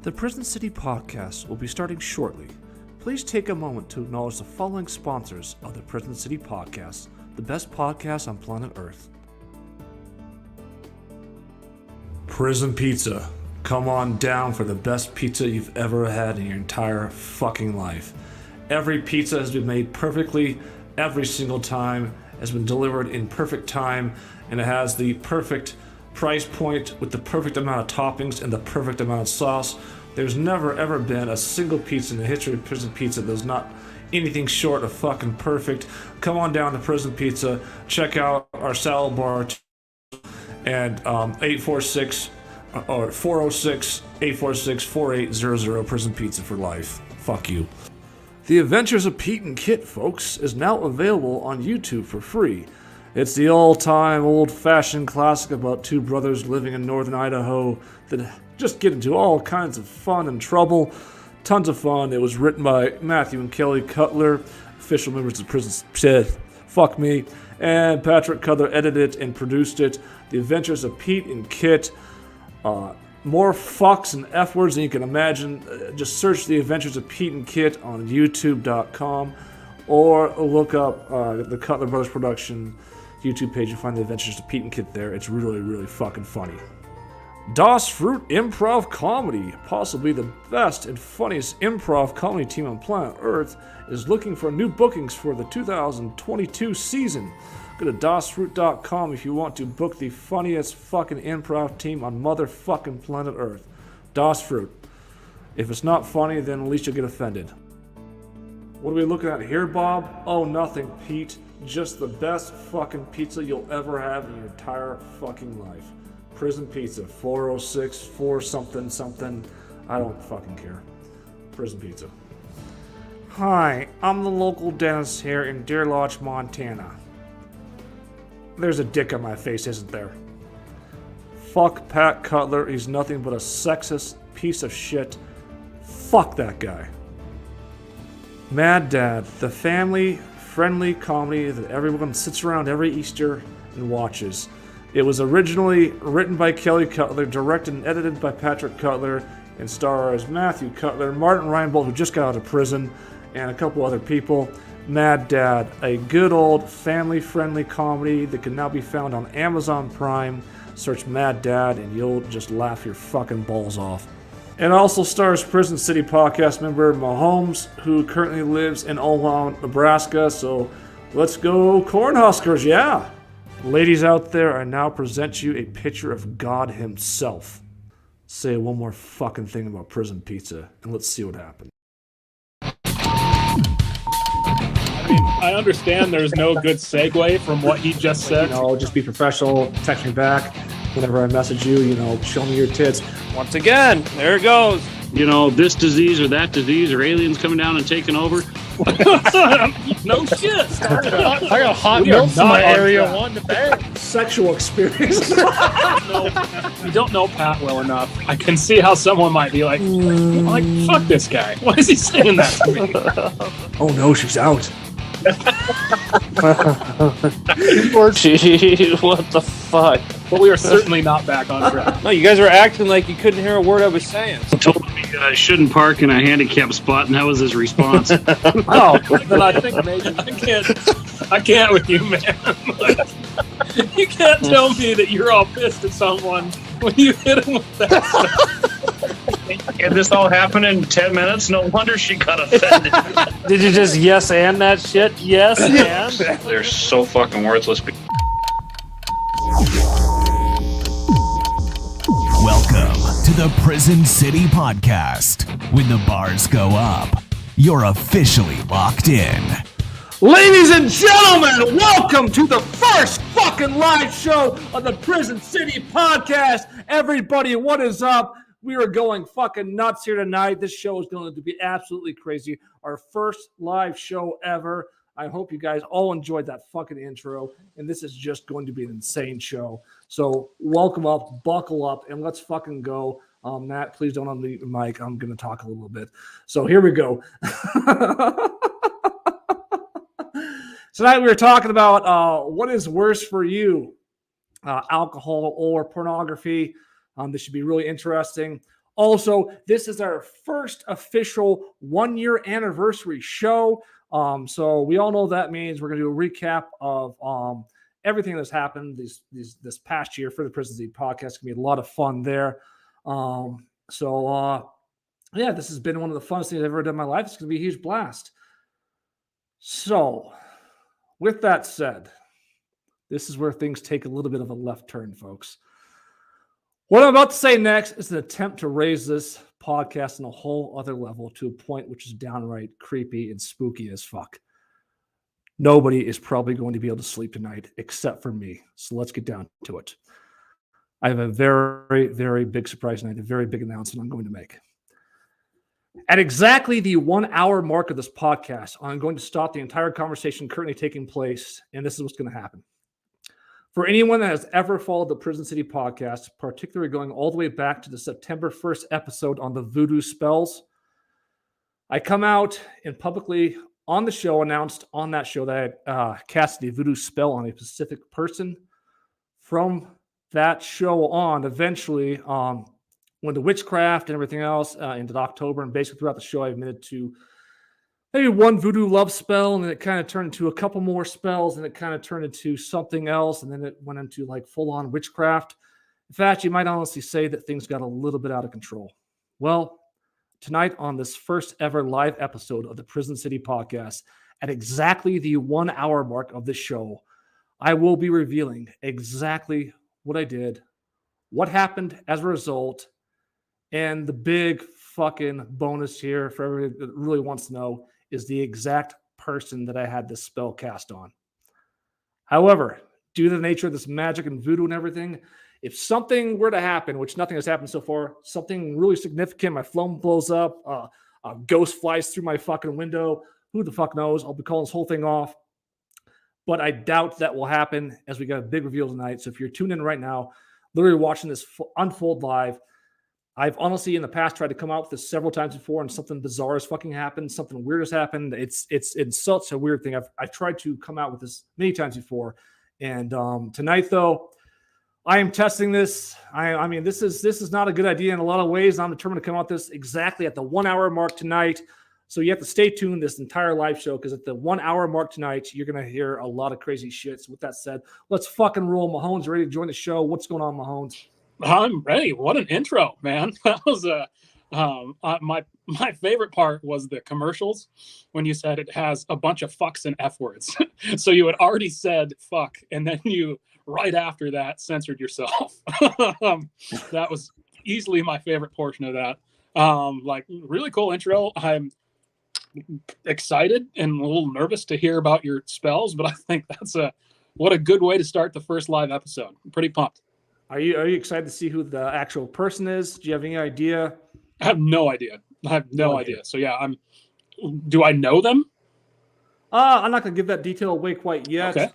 The Prison City Podcast will be starting shortly. Please take a moment to acknowledge the following sponsors of the Prison City Podcast, the best podcast on planet Earth. Prison Pizza. Come on down for the best pizza you've ever had in your entire fucking life. Every pizza has been made perfectly every single time, has been delivered in perfect time, and it has the perfect price point with the perfect amount of toppings and the perfect amount of sauce. There's never ever been a single pizza in the history of Prison Pizza that's not anything short of fucking perfect. Come on down to Prison Pizza, check out our salad bar, and 406-846-4800 Prison Pizza for life. Fuck you. The Adventures of Pete and Kit, folks, is now available on YouTube for free. It's the all-time, old-fashioned classic about two brothers living in northern Idaho that just get into all kinds of fun and trouble. Tons of fun. It was written by Matthew and Kelly Cutler, official members of Prison Fuck me. And Patrick Cutler edited it and produced it. The Adventures of Pete and Kit. More fucks and F words than you can imagine. Just search The Adventures of Pete and Kit on YouTube.com or look up the Cutler Brothers Production YouTube page and find The Adventures of Pete and Kit there. It's really, really fucking funny. Das Fruit Improv Comedy, possibly the best and funniest improv comedy team on planet Earth, is looking for new bookings for the 2022 season. Go to dasfruit.com if you want to book the funniest fucking improv team on motherfucking planet Earth. Das Fruit. If it's not funny, then at least you'll get offended. What are we looking at here, Bob? Oh, nothing, Pete. Just the best fucking pizza you'll ever have in your entire fucking life. Prison Pizza, 406-4 something something. I don't fucking care. Prison Pizza. Hi, I'm the local dentist here in Deer Lodge, Montana. There's a dick on my face, isn't there? Fuck Pat Cutler, he's nothing but a sexist piece of shit. Fuck that guy. Mad Dad, the family-friendly comedy that everyone sits around every Easter and watches. It was originally written by Kelly Cutler, directed and edited by Patrick Cutler, and stars Matthew Cutler, Martin Reinbold, who just got out of prison, and a couple other people. Mad Dad, a good old family-friendly comedy that can now be found on Amazon Prime. Search Mad Dad and you'll just laugh your fucking balls off. And also stars Prison City Podcast member Mahomes, who currently lives in Omaha, Nebraska. So let's go Cornhuskers, yeah! Ladies out there, I now present you a picture of God himself. Say one more fucking thing about Prison Pizza, and let's see what happens. I mean, I understand there's no good segue from what he just said. Just be professional, text me back whenever I message you, show me your tits. Once again, there it goes. This disease or that disease or aliens coming down and taking over. No shit. I got hot milk in my area wanting to bang. Sexual experience. No, you don't know Pat well enough. I can see how someone might be like, fuck this guy. Why is he saying that to me? Oh no, she's out. Gee, what the fuck? But we are certainly not back on track. No, you guys were acting like you couldn't hear a word I was saying. He told me I shouldn't park in a handicapped spot, and that was his response. Oh, then I think maybe I can't with you, man. You can't tell me that you're all pissed at someone when you hit him with that stuff. And this all happened in 10 minutes? No wonder she got offended. Did you just yes and that shit? Yes and? They're so fucking worthless. Welcome to the Prison City Podcast. When the bars go up, you're officially locked in. Ladies and gentlemen, welcome to the first fucking live show of the Prison City Podcast. Everybody, what is up? We are going fucking nuts here tonight. This show is going to be absolutely crazy. Our first live show ever. I hope you guys all enjoyed that fucking intro. And this is just going to be an insane show. So welcome up, buckle up, and let's fucking go. Matt, please don't unmute your mic. I'm going to talk a little bit. So here we go. Tonight we were talking about what is worse for you, alcohol or pornography. This should be really interesting. Also, this is our first official 1-year anniversary show. So we all know what that means. We're going to do a recap of everything that's happened this past year for the Prison Z podcast. It's going to be a lot of fun there. Yeah, this has been one of the funnest things I've ever done in my life. It's going to be a huge blast. So, with that said, this is where things take a little bit of a left turn, folks. What I'm about to say next is an attempt to raise this podcast on a whole other level to a point which is downright creepy and spooky as fuck. Nobody is probably going to be able to sleep tonight except for me. So let's get down to it. I have a very, very big surprise tonight, a very big announcement I'm going to make. At exactly the 1 hour mark of this podcast, I'm going to stop the entire conversation currently taking place, and this is what's going to happen. For anyone that has ever followed the Prison City podcast, particularly going all the way back to the September 1st episode on the voodoo spells, I come out and publicly on the show announced on that show that I cast the voodoo spell on a specific person. From that show on, eventually, when the witchcraft and everything else into October, and basically throughout the show, I admitted to maybe one voodoo love spell, and then it kind of turned into a couple more spells, and it kind of turned into something else, and then it went into like full-on witchcraft. In fact, you might honestly say that things got a little bit out of control. Well, tonight on this first ever live episode of the Prison City podcast, at exactly the 1 hour mark of this show, I will be revealing exactly what I did, what happened as a result, and the big fucking bonus here for everybody that really wants to know is the exact person that I had this spell cast on. However, due to the nature of this magic and voodoo and everything, if something were to happen, which nothing has happened so far, something really significant, my phone blows up, a ghost flies through my fucking window, who the fuck knows? I'll be calling this whole thing off. But I doubt that will happen as we got a big reveal tonight. So if you're tuned in right now, literally watching this unfold live, I've honestly in the past tried to come out with this several times before, and something bizarre has fucking happened. Something weird has happened. It's such a weird thing. I've tried to come out with this many times before, and tonight though, I am testing this. I mean, this is not a good idea in a lot of ways. I'm determined to come out with this exactly at the 1 hour mark tonight. So you have to stay tuned this entire live show, because at the 1 hour mark tonight, you're gonna hear a lot of crazy shit. So with that said, let's fucking roll. Mahone's ready to join the show. What's going on, Mahones? I'm ready. What an intro, man. That was my favorite part was the commercials when you said it has a bunch of fucks and F words. So you had already said fuck, and then you right after that censored yourself. That was easily my favorite portion of that. Like really cool intro. I'm excited and a little nervous to hear about your spells, but I think what a good way to start the first live episode. I'm pretty pumped. Are you excited to see who the actual person is? Do you have any idea? I have no idea. So yeah, do I know them? I'm not going to give that detail away quite yet. Okay.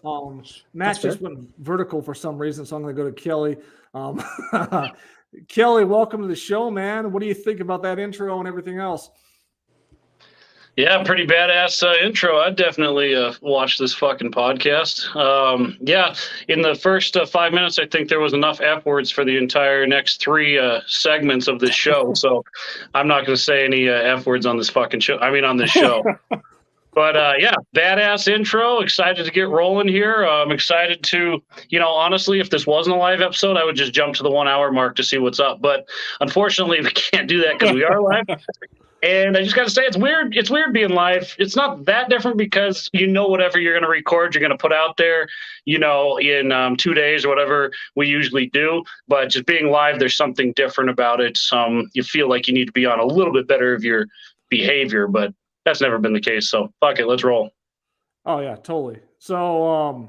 Matt just went vertical for some reason, so I'm going to go to Kelly. Kelly, welcome to the show, man. What do you think about that intro and everything else? Yeah, pretty badass intro. I'd definitely watch this fucking podcast. Yeah, in the first 5 minutes, I think there was enough F words for the entire next 3 segments of this show. So I'm not going to say any F words on this fucking show. I mean, on this show. But yeah, badass intro. Excited to get rolling here. I'm excited to, honestly, if this wasn't a live episode, I would just jump to the 1 hour mark to see what's up. But unfortunately, we can't do that because we are live. And I just got to say, it's weird. It's weird being live. It's not that different because whatever you're going to record, you're going to put out there, in 2 days or whatever we usually do. But just being live, there's something different about it. You feel like you need to be on a little bit better of your behavior, but that's never been the case. So fuck it, let's roll. Oh yeah, totally. So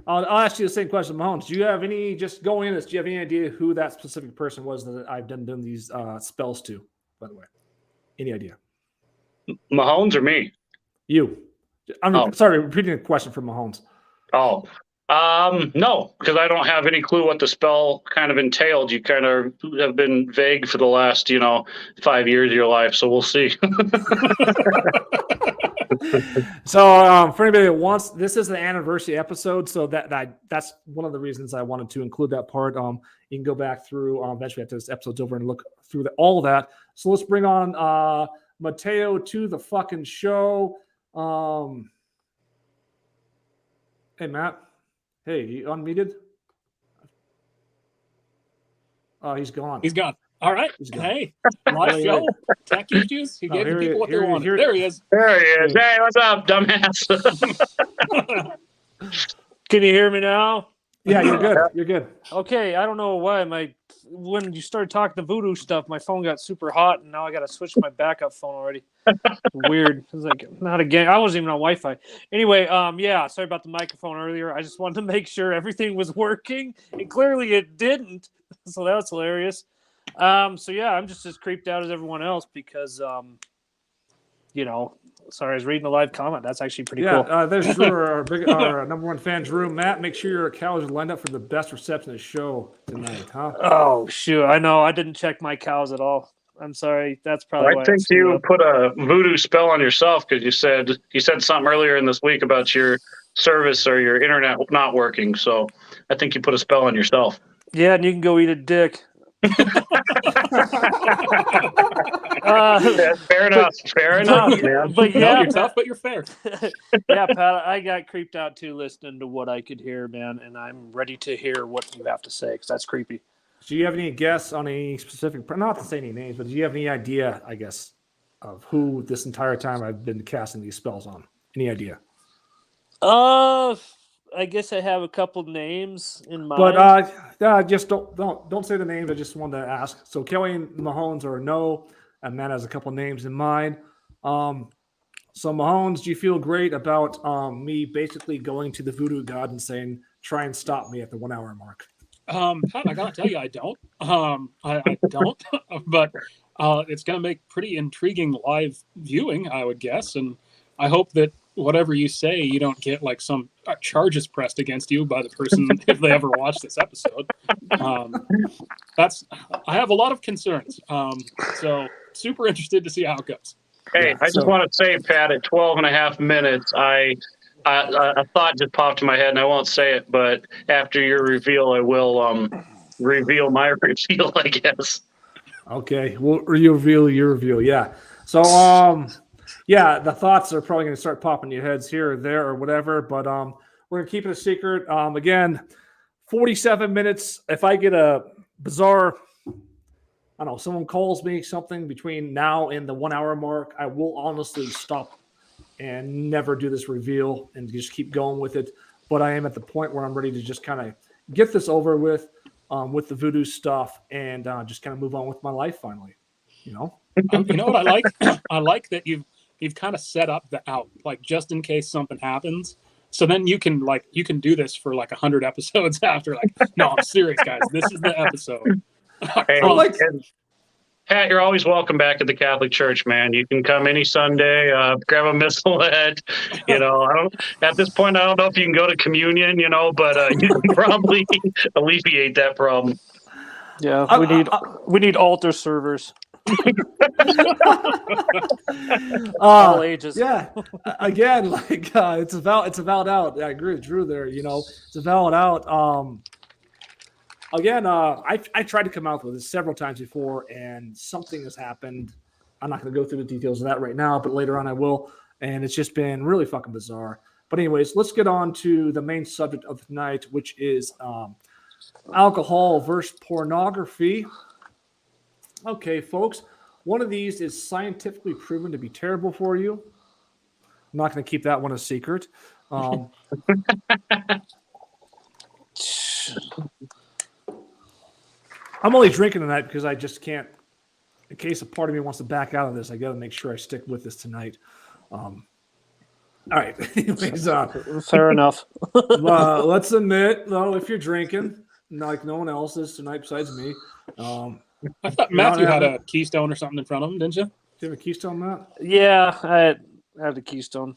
I'll ask you the same question, Mahomes. Do you have any, just going in this, do you have any idea who that specific person was that I've done these spells to, by the way? Any idea? Mahomes or me? You. I'm sorry, repeating a question from Mahomes. Oh, no, because I don't have any clue what the spell kind of entailed. You kind of have been vague for the last, 5 years of your life, so we'll see. So for anybody that wants, this is the anniversary episode, so that's one of the reasons I wanted to include that part. You can go back through eventually after this episode's over and look through all of that. So let's bring on Mateo to the fucking show. Hey Matt. Hey, you unmuted? Oh, he's gone. He's gone. All right. Hey, live show. Tech issues. He gave the people what they wanted. There he is. There he is. Hey, what's up, dumbass? Can you hear me now? Yeah, you're good. You're good. Okay, I don't know why when you started talking the voodoo stuff, my phone got super hot, and now I got to switch to my backup phone already. Weird. It was like not again. I wasn't even on Wi-Fi. Anyway, yeah. Sorry about the microphone earlier. I just wanted to make sure everything was working, and clearly it didn't. So that was hilarious. So yeah, I'm just as creeped out as everyone else because, sorry, I was reading a live comment. That's actually pretty cool. There's Drew, our number one fan, Drew. Matt, make sure your cows are lined up for the best reception of the show tonight, huh? Oh, shoot. I know. I didn't check my cows at all. I'm sorry. That's probably why I think you put a voodoo spell on yourself because you said something earlier in this week about your service or your internet not working. So I think you put a spell on yourself. Yeah, and you can go eat a dick. Fair enough, man. But yeah, you're tough, but you're fair. Yeah, Pat, I got creeped out too listening to what I could hear, man, and I'm ready to hear what you have to say because that's creepy. Do you have any guess on any specific? Not to say any names, but do you have any idea? I guess of who this entire time I've been casting these spells on. Any idea? I guess I have a couple names in mind. But just don't say the names. I just wanted to ask. So Kelly and Mahones are a no, and Matt has a couple names in mind. So Mahones, do you feel great about me basically going to the voodoo god and saying, "Try and stop me at the 1 hour mark"? Pat, I gotta tell you, I don't. I don't. But it's gonna make pretty intriguing live viewing, I would guess, and I hope that whatever you say, you don't get like some charges pressed against you by the person if they ever watch this episode. I have a lot of concerns. So super interested to see how it goes. Hey, I just want to say, Pat, at 12 and a half minutes, a thought just popped in my head, and I won't say it, but after your reveal, I will reveal my reveal, I guess. Okay, we'll reveal your reveal. Yeah. So yeah, the thoughts are probably going to start popping in your heads here or there or whatever, but we're going to keep it a secret. Again, 47 minutes. If I get a bizarre, I don't know, someone calls me something between now and the 1 hour mark, I will honestly stop and never do this reveal and just keep going with it. But I am at the point where I'm ready to just kind of get this over with the voodoo stuff and just kind of move on with my life finally, You know what I like? I like that you've kind of set up the out, like just in case something happens. So then you can do this for like 100 episodes after. Like, no, I'm serious, guys. This is the episode. Hey, Pat, you're always welcome back at the Catholic Church, man. You can come any Sunday, grab a missal head. At this point, I don't know if you can go to communion, but you can probably alleviate that problem. Yeah, we need altar servers. All ages. Yeah. Again, it's a valid out. I agree with Drew there. It's a valid out. Again, I tried to come out with this several times before, and something has happened. I'm not going to go through the details of that right now, but later on I will. And it's just been really fucking bizarre. But anyways, let's get on to the main subject of tonight, which is alcohol versus pornography. Okay, folks, one of these is scientifically proven to be terrible for you. I'm not going to keep that one a secret. I'm only drinking tonight because I just can't. In case a part of me wants to back out of this, I got to make sure I stick with this tonight. All right. Anyways, fair enough. Let's admit, though, if you're drinking, like no one else is tonight besides me. I thought Matthew had a Keystone or something in front of him, didn't you? Do you have a Keystone, Matt? Yeah, I have the Keystone.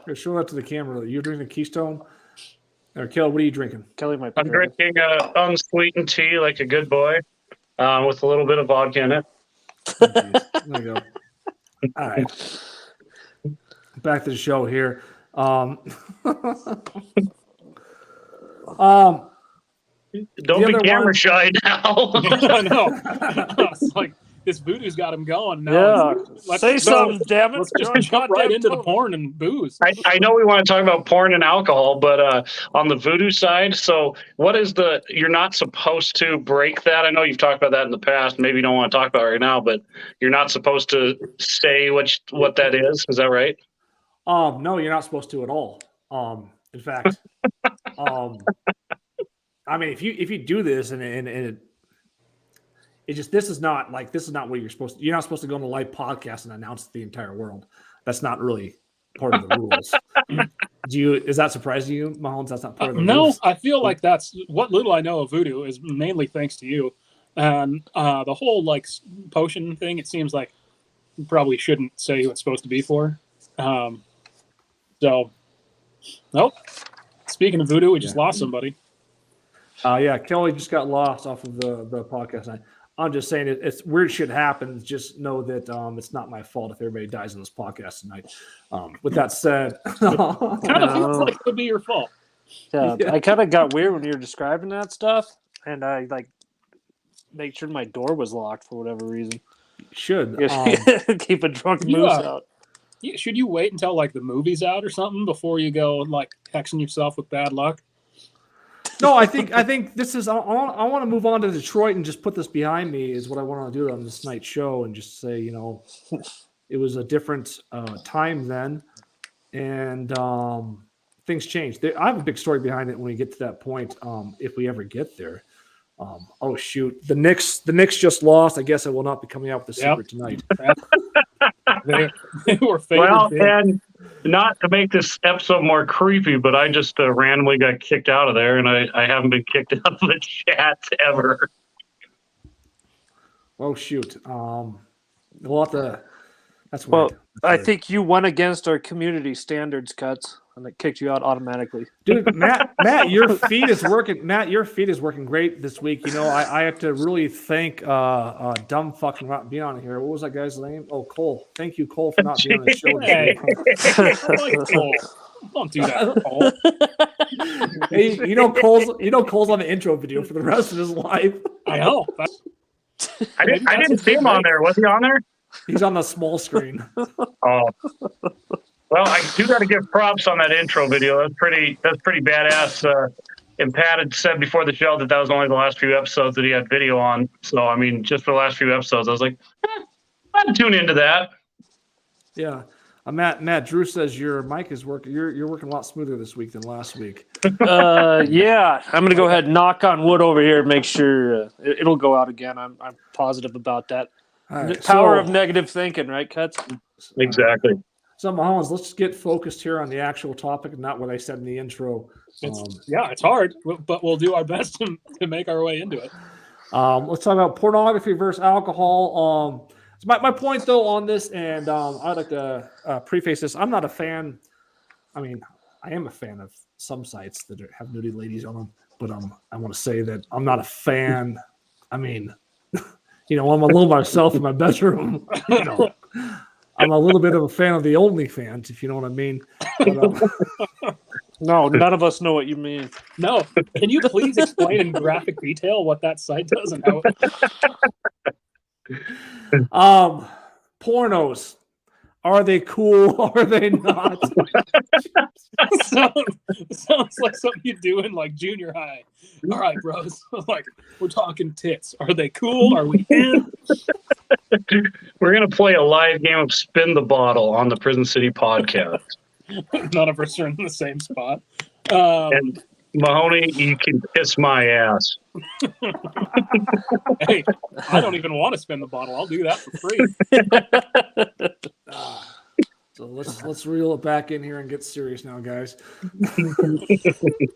Here, show that to the camera. You're drinking a Keystone? Or Kel, what are you drinking? Kelly might. I'm drinking unsweetened tea like a good boy, with a little bit of vodka in it. There you go. All right. back to the show here. Don't be camera shy now. I know. It's like this voodoo's got him going. Yeah. Say something, damn it. Let's just jump right into the porn and booze. I know we want to talk about porn and alcohol, but on the voodoo side, so what is you're not supposed to break that? I know you've talked about that in the past. Maybe you don't want to talk about it right now, but you're not supposed to say what that is. Is that right? No, you're not supposed to at all. In fact, I mean, if you do this and it just this is not what you're supposed to. You're not supposed to go on a live podcast and announce to the entire world. That's not really part of the rules. Is that surprising you, Mahomes? That's not part of the rules. No, I feel like that's what little I know of voodoo is mainly thanks to you, and the whole like potion thing. It seems like you probably shouldn't say who it's supposed to be for. So, nope. Speaking of voodoo, we just lost somebody. Yeah, Kelly just got lost off of the podcast. I'm just saying it's weird shit happens. Just know that it's not my fault if everybody dies on this podcast tonight. With that said, kind of feels like it could be your fault. Yeah. I kind of got weird when you were describing that stuff, and I like make sure my door was locked for whatever reason. Should keep a drunk moose out. Should you wait until like the movie's out or something before you go like hexing yourself with bad luck? No, I think this is. I want to move on to Detroit and just put this behind me. Is what I want to do on this night's show, and just say, it was a different time then, and things changed. I have a big story behind it when we get to that point. If we ever get there. Oh shoot! The Knicks just lost. I guess I will not be coming out with the secret tonight. They were well, and not to make this episode more creepy, but I just randomly got kicked out of there, and I haven't been kicked out of the chat ever. Oh shoot! We'll have to. That's well. That's I think you went against our community standards, Cuts, and it kicked you out automatically. Dude, Matt, your feed is working. Matt, your feed is working great this week. I have to really thank dumb fucking not being on here. What was that guy's name? Oh, Cole. Thank you, Cole, for not being on the show. Hey. I like Cole. Don't do that, Cole. Hey, Cole's on the intro video for the rest of his life. I know. I didn't see him on there. Was he on there? He's on the small screen. Oh. Well, I do got to give props on that intro video. That's pretty badass. And Pat had said before the show that was only the last few episodes that he had video on. So, I mean, just for the last few episodes, I was like, I'd tune into that. Yeah. Matt, Drew says your mic is working. You're working a lot smoother this week than last week. Yeah. I'm going to go ahead and knock on wood over here and make sure it'll go out again. I'm positive about that. Right, power of negative thinking, right, Cuts? Exactly. So, Mahomes, let's get focused here on the actual topic and not what I said in the intro. It's hard, but we'll do our best to make our way into it. Let's talk about pornography versus alcohol. So my point, though, on this, and I'd like to preface this. I'm not a fan. I mean, I am a fan of some sites that have nudie ladies on them, but I want to say that I'm not a fan. I mean, I'm alone myself in my bedroom. I'm a little bit of a fan of the OnlyFans, if you know what I mean. But, no, none of us know what you mean. No. Can you please explain in graphic detail what that site does and how it... Pornos. Are they cool? Are they not? sounds like something you do in like junior high. All right, bros. Like, we're talking tits. Are they cool? Are we in? We're going to play a live game of Spin the Bottle on the Prison City podcast. None of us are in the same spot. And Mahoney, you can kiss my ass. Hey, I don't even want to spin the bottle. I'll do that for free. So let's reel it back in here and get serious now, guys.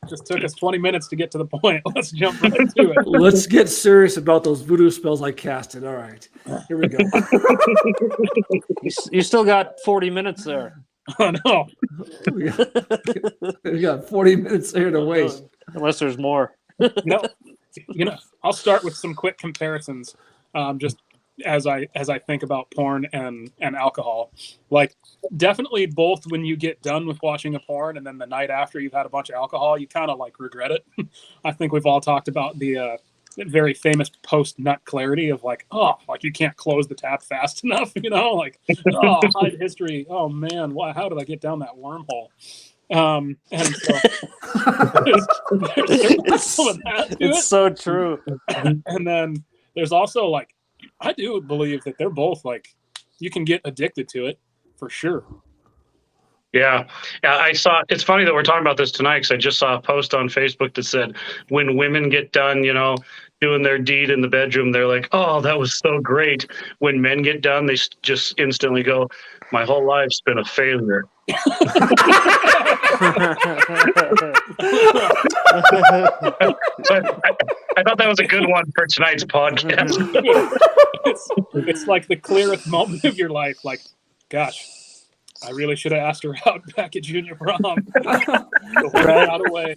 Just took us 20 minutes to get to the point. Let's jump right into it. Let's get serious about those voodoo spells I casted. All right, here we go. You still got 40 minutes there. Oh, no. We got 40 minutes here to waste. Unless there's more. No. I'll start with some quick comparisons. Just as I think about porn and alcohol. Like, definitely both when you get done with watching a porn and then the night after you've had a bunch of alcohol, you kind of like regret it. I think we've all talked about the very famous post-nut clarity of like, oh, like you can't close the tap fast enough, you know, like, oh, hide history. Oh man, how did I get down that wormhole? And so there's some of that to It's it. so true. And then there's also like, I do believe that they're both like, you can get addicted to it for sure. Yeah, I saw. It's funny that we're talking about this tonight because I just saw a post on Facebook that said when women get done, doing their deed in the bedroom, they're like, "Oh, that was so great." When men get done, they just instantly go, "My whole life's been a failure." Right. But I thought that was a good one for tonight's podcast. It's like the clearest moment of your life. Like, gosh, I really should have asked her out back at junior prom. Right. Out of way.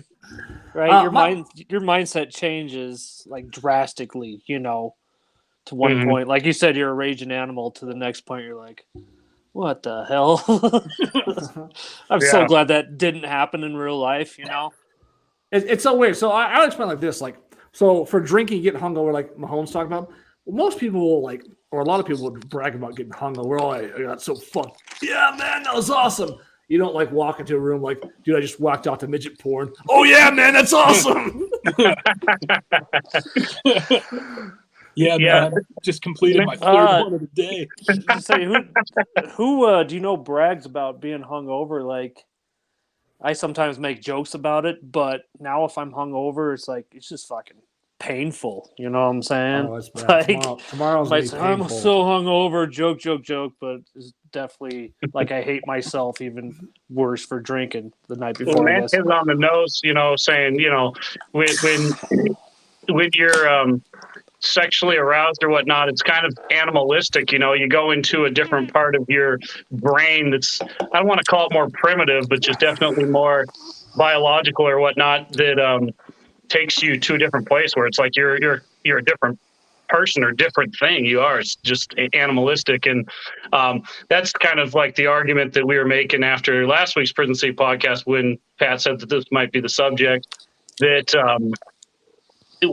Right. Your mindset changes like drastically, to one point. Like you said, you're a raging animal. To the next point, you're like, what the hell? I'm so glad that didn't happen in real life, It's so weird. So I'll explain like this. Like, so for drinking, you get hungover, like Mahomes talked about. Well, most people will or a lot of people would brag about getting hungover. Oh, I got so fucked. Yeah, man, that was awesome. You don't like walk into a room like, dude, I just walked out to midget porn. Oh yeah, man, that's awesome. Yeah, man, just completed my third one of the day. Say, who do you know brags about being hungover? Like, I sometimes make jokes about it, but now if I'm hungover, it's just fucking painful. You know what I'm saying? Oh, it's bad. Tomorrow's gonna be painful. I'm so hungover. Joke, but it's definitely like I hate myself even worse for drinking the night before. Well, man, hit on the nose, saying, when you're sexually aroused or whatnot, it's kind of animalistic. You go into a different part of your brain that's, I don't want to call it more primitive, but just definitely more biological or whatnot that takes you to a different place where it's like you're a different person or different thing. You are. It's just animalistic. And that's kind of like the argument that we were making after last week's Prison City podcast when Pat said that this might be the subject, that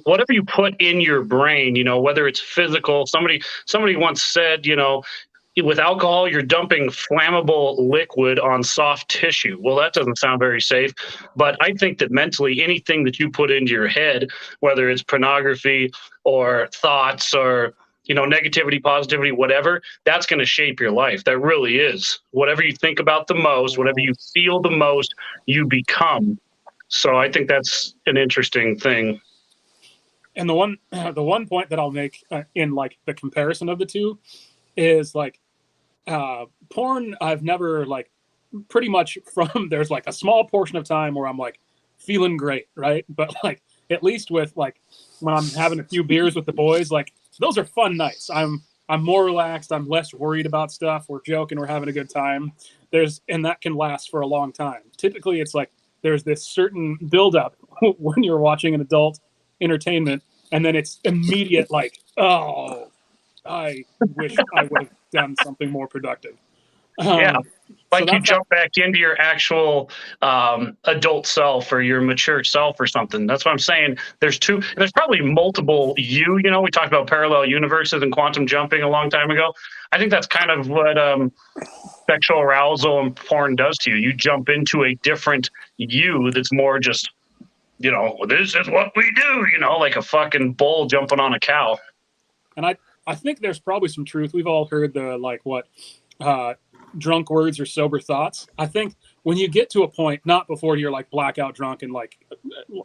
whatever you put in your brain, whether it's physical, somebody once said, with alcohol, you're dumping flammable liquid on soft tissue. Well, that doesn't sound very safe, but I think that mentally anything that you put into your head, whether it's pornography or thoughts or, negativity, positivity, whatever, that's going to shape your life. That really is. Whatever you think about the most, whatever you feel the most, you become. So I think that's an interesting thing. And the one point that I'll make in like the comparison of the two is like porn. I've never like pretty much there's like a small portion of time where I'm like feeling great, right? But like at least with like when I'm having a few beers with the boys, like those are fun nights. I'm more relaxed. I'm less worried about stuff. We're joking. We're having a good time. And that can last for a long time. Typically, it's like there's this certain buildup when you're watching an adult entertainment, and then it's immediate like, oh, I wish I would have done something more productive. Like you jump back into your actual adult self or your mature self or something. That's what I'm saying. There's probably multiple you. We talked about parallel universes and quantum jumping a long time ago. I think that's kind of what sexual arousal and porn does to you. You jump into a different you that's more just, this is what we do, like a fucking bull jumping on a cow. And I think there's probably some truth. We've all heard the like what drunk words or sober thoughts. I think when you get to a point, not before you're like blackout drunk and like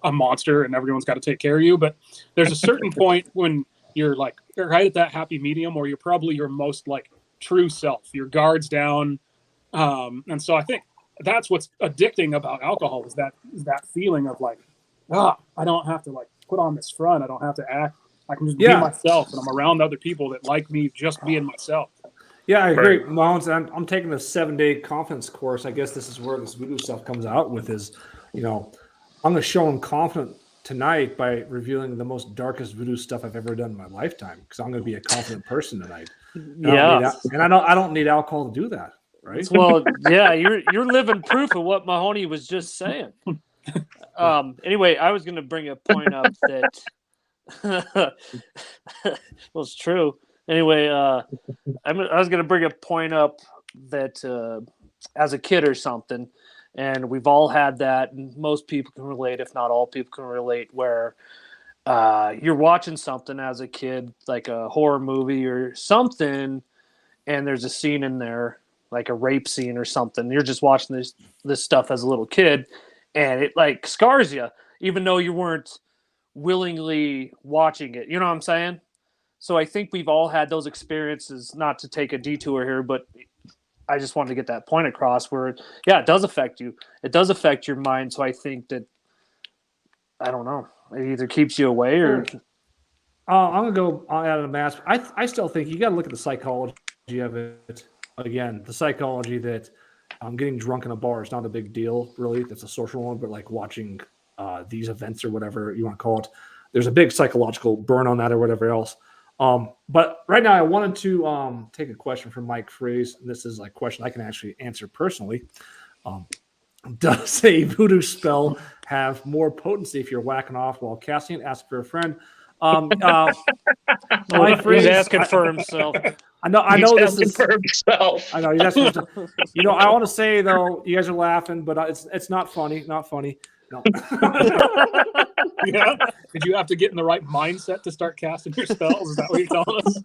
a monster and everyone's got to take care of you, but there's a certain point when you're like right at that happy medium where you're probably your most like true self, your guard's down. And so I think that's what's addicting about alcohol is that feeling of like, I don't have to like put on this front. I don't have to act. I can just be myself, and I'm around other people that like me just being myself. Yeah, I agree. Mounts, I'm taking a 7-day confidence course. I guess this is where this voodoo stuff comes out with is, I'm going to show them tonight by revealing the most darkest voodoo stuff I've ever done in my lifetime, because I'm going to be a confident person tonight. And I don't need alcohol to do that, right? Well, yeah, you're living proof of what Mahoney was just saying. Anyway, I was going to bring a point up that well, it's true. Anyway, I was going to bring a point up that as a kid or something, and we've all had that, and most people can relate, if not all people can relate, where you're watching something as a kid, like a horror movie or something, and there's a scene in there, like a rape scene or something. You're just watching this stuff as a little kid, and it like scars you, even though you weren't willingly watching it. You know what I'm saying? So I think we've all had those experiences, not to take a detour here, but I just wanted to get that point across where, it does affect you. It does affect your mind. So I think that, I don't know, it either keeps you away or... I'm going to go out of the mask. I still think you got to look at the psychology of it. Again, the psychology that getting drunk in a bar is not a big deal, really. That's a social one, but like watching these events or whatever you want to call it, there's a big psychological burn on that or whatever else. But right now I wanted to take a question from Mike Freeze, and this is a question I can actually answer personally. Does a voodoo spell have more potency if you're whacking off while casting it? Ask for a friend. Mike Freeze, he's asking for himself. I know this is for himself. I know he's asking. I want to say though, you guys are laughing, but it's not funny. Not funny. No. Yeah. Did you have to get in the right mindset to start casting your spells? Is that what you're telling us?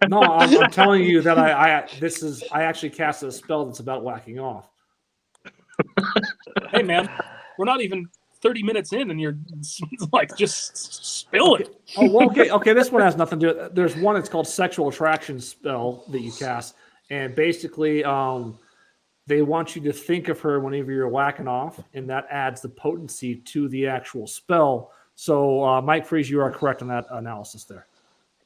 No, I'm telling you that I actually casted a spell that's about whacking off. Hey man, we're not even 30 minutes in and you're like just spill it. Oh, well, okay. This one has nothing to do with it. There's one that's called Sexual Attraction spell that you cast, and basically they want you to think of her whenever you're whacking off, and that adds the potency to the actual spell. So, Mike Freeze, you are correct on that analysis there.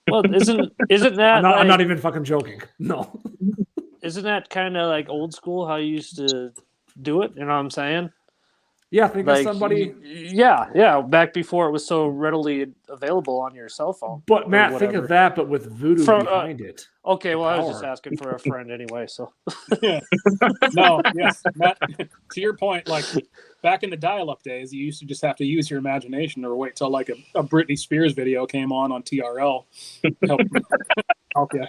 Well, isn't that? I'm not even fucking joking. No. Isn't that kind of like old school how you used to do it? You know what I'm saying? Yeah, think of somebody. Yeah, back before it was so readily available on your cell phone. But Matt, think of that, but with voodoo behind it. Okay, well, I was just asking for a friend anyway. So. No, yes, Matt. To your point, like back in the dial-up days, you used to just have to use your imagination or wait till like a Britney Spears video came on TRL. Help you.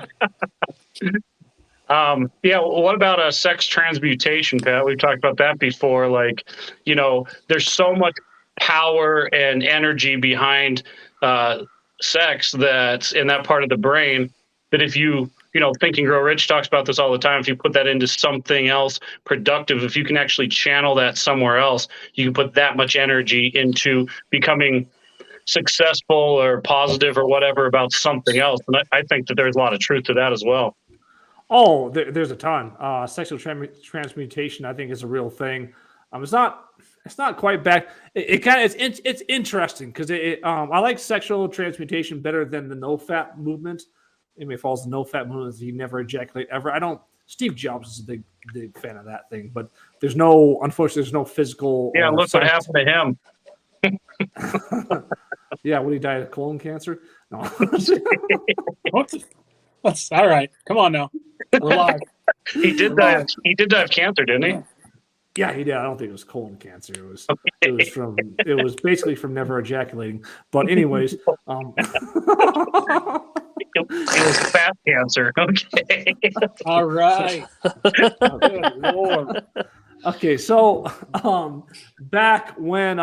What about sex transmutation, Pat? We've talked about that before. Like, there's so much power and energy behind sex that's in that part of the brain that if you Think and Grow Rich talks about this all the time. If you put that into something else productive, if you can actually channel that somewhere else, you can put that much energy into becoming successful or positive or whatever about something else. And I think that there's a lot of truth to that as well. Oh, there's a ton. Sexual transmutation, I think, is a real thing. It's not quite back. It's interesting because I like sexual transmutation better than the no fap movement. Anybody follows the no fap movement, you never ejaculate ever. Steve Jobs is a big fan of that thing, but unfortunately, there's no physical. Yeah, look what happened to him. Yeah, when he died of colon cancer. No. That's all right. Come on now. We're live. He did die of cancer, didn't he? Yeah, he did. I don't think it was colon cancer. It was basically from never ejaculating. But anyways, it was fat cancer. Okay. All right. Good Lord. Okay, so back when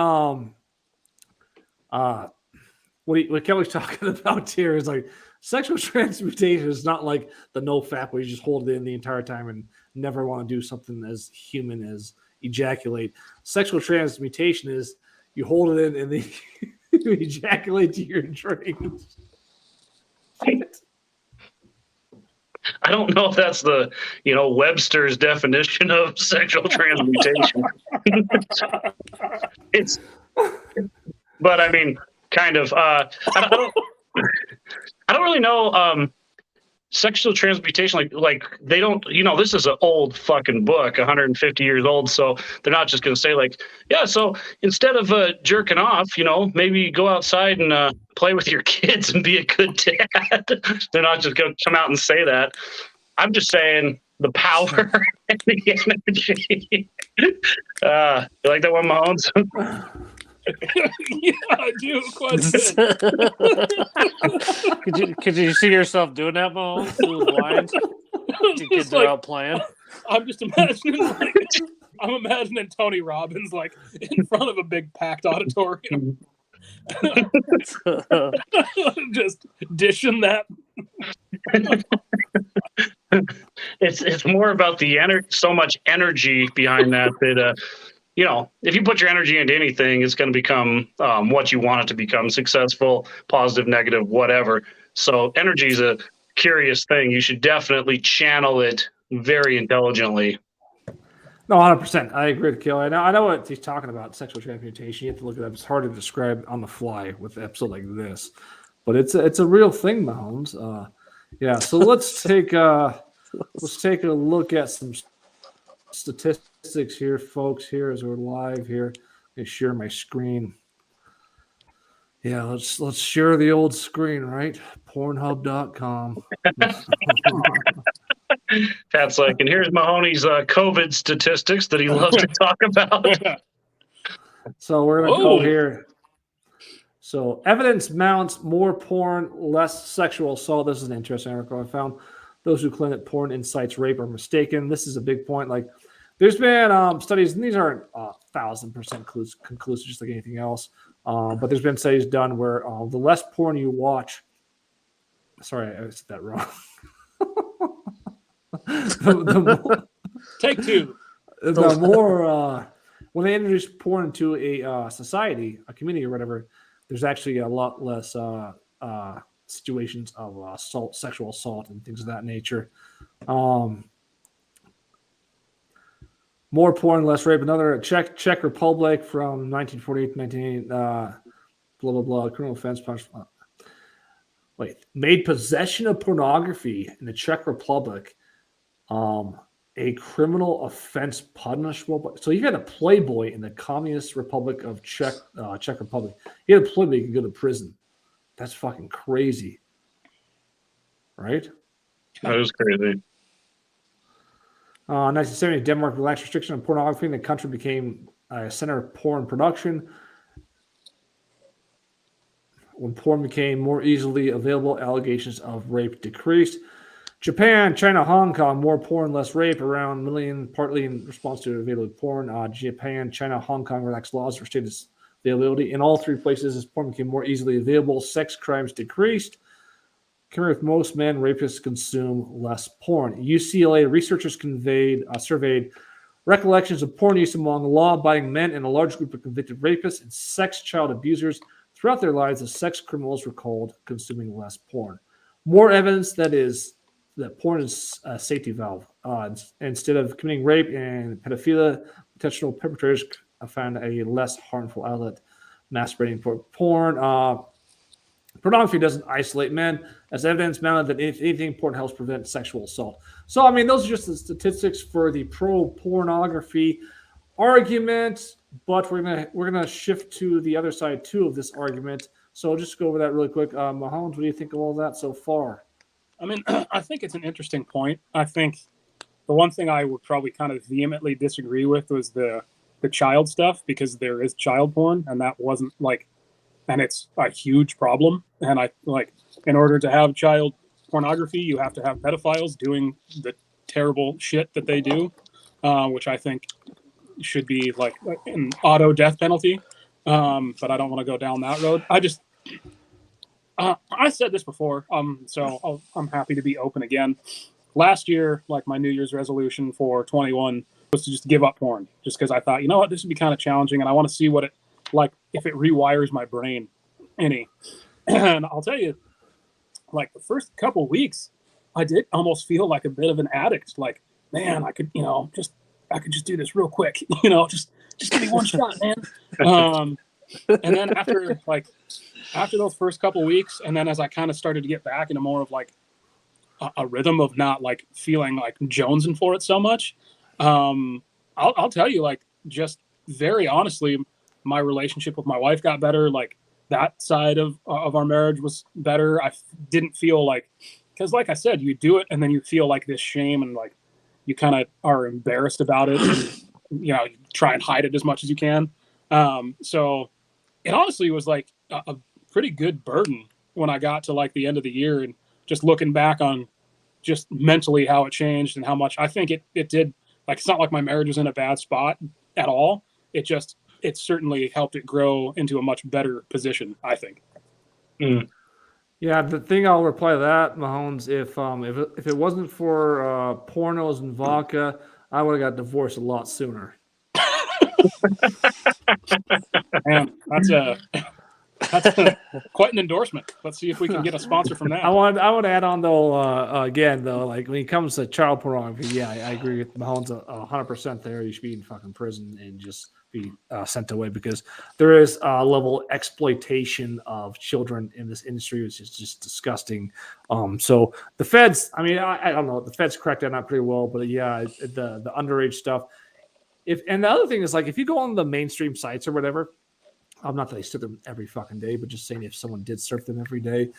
what Kelly's talking about here is like sexual transmutation is not like the no fap where you just hold it in the entire time and never want to do something as human as ejaculate. Sexual transmutation is you hold it in and then you ejaculate to your dreams. I don't know if that's the Webster's definition of sexual transmutation. But I mean, kind of. I don't really know. sexual transmutation, like they don't, this is an old fucking book, 150 years old. So they're not just going to say like, yeah, so instead of jerking off, maybe go outside and play with your kids and be a good dad. They're not just going to come out and say that. I'm just saying the power and the energy. You like that one, Mahomes? Yeah, I do quite a bit. Could you see yourself doing that, Mahomes? Through the blinds? Your kids are out playing. I'm just imagining, I'm imagining Tony Robbins like in front of a big packed auditorium, just dishing that. It's more about the so much energy behind that if you put your energy into anything, it's going to become what you want it to become: successful, positive, negative, whatever. So energy is a curious thing. You should definitely channel it very intelligently. No, 100%. I agree with Kelly. I know what he's talking about, sexual transmutation. You have to look it up. It's hard to describe on the fly with an episode like this. But it's a real thing, Mahomes. Yeah, so let's take a look at some statistics here, folks, here as we're live here. Let me share my screen. Yeah, let's share the old screen, right? Pornhub.com. Pat's like, and here's Mahoney's COVID statistics that he loves to talk about. So we're going to go here. So evidence mounts: more porn, less sexual assault. This is an interesting article I found. Those who claim that porn incites rape are mistaken. This is a big point. Like, there's been studies, and these aren't 1,000% conclusive, just like anything else. But there's been studies done where the less porn you watch. Sorry, I said that wrong. the more, Take two. The more when they introduce porn into a society, a community, or whatever, there's actually a lot less situations of sexual assault, and things of that nature. More porn, less rape. Another Czech Republic from 1948 to 1988. Blah blah blah. Criminal offense punishment. Made possession of pornography in the Czech Republic a criminal offense punishable. So you had a playboy in the Communist Republic of Czech Republic. You had a playboy, you could go to prison. That's fucking crazy, right? That is crazy. 1970, Denmark relaxed restriction on pornography, and the country became a center of porn production. When porn became more easily available, allegations of rape decreased. Japan, China, Hong Kong, more porn, less rape, around 1 million, partly in response to available porn. Japan, China, Hong Kong relaxed laws restricted availability. In all three places, as porn became more easily available, sex crimes decreased. Compared with most men, rapists consume less porn. UCLA researchers surveyed recollections of porn use among law-abiding men and a large group of convicted rapists and sex child abusers. Throughout their lives, the sex criminals recalled consuming less porn. More evidence that porn is a safety valve. Instead of committing rape and pedophilia, potential perpetrators found a less harmful outlet. Masturbating for porn. Pornography doesn't isolate men, as evidence mounted that if anything, porn helps prevent sexual assault. So, I mean, those are just the statistics for the pro-pornography argument, but we're gonna shift to the other side too of this argument. So I'll just go over that really quick. Mahomes, what do you think of all that so far? I mean, I think it's an interesting point. I think the one thing I would probably kind of vehemently disagree with was the child stuff, because there is child porn, and that wasn't and it's a huge problem. And in order to have child pornography, you have to have pedophiles doing the terrible shit that they do, which I think should be like an auto death penalty. But I don't want to go down that road. I said this before, so I'm happy to be open again. Last year, my New Year's resolution for 21 was to just give up porn, just because I thought, this would be kind of challenging, and I want to see what it if it rewires my brain any. And I'll tell you, the first couple weeks, I did almost feel like a bit of an addict. Man, I could, I could just do this real quick, just give me one shot, man. And then after those first couple weeks, and then as I kind of started to get back into more of a rhythm of not like feeling like jonesing for it so much. I'll tell you, like, just very honestly, my relationship with my wife got better. Like, that side of our marriage was better. I didn't feel like, because like I said, you do it and then you feel like this shame and like you kind of are embarrassed about it. And, you know, you try and hide it as much as you can. So it honestly was like a pretty good burden when I got to like the end of the year and just looking back on just mentally how it changed and how much I think it did. Like, it's not like my marriage was in a bad spot at all. It certainly helped it grow into a much better position, I think. Yeah, the thing I'll reply to that, Mahomes, if it wasn't for pornos and vodka, I would have got divorced a lot sooner. Man, that's quite an endorsement. Let's see if we can get a sponsor from that. I want to add on though, again though, like when it comes to child pornography, yeah, I agree with Mahomes 100% there. You should be in fucking prison and just be sent away, because there is a level of exploitation of children in this industry, which is just disgusting. So the feds, I mean, I don't know, the feds cracked down on pretty well, but yeah, the underage stuff. And the other thing is, like, if you go on the mainstream sites or whatever, not that I surf them every fucking day, but just saying if someone did surf them every day,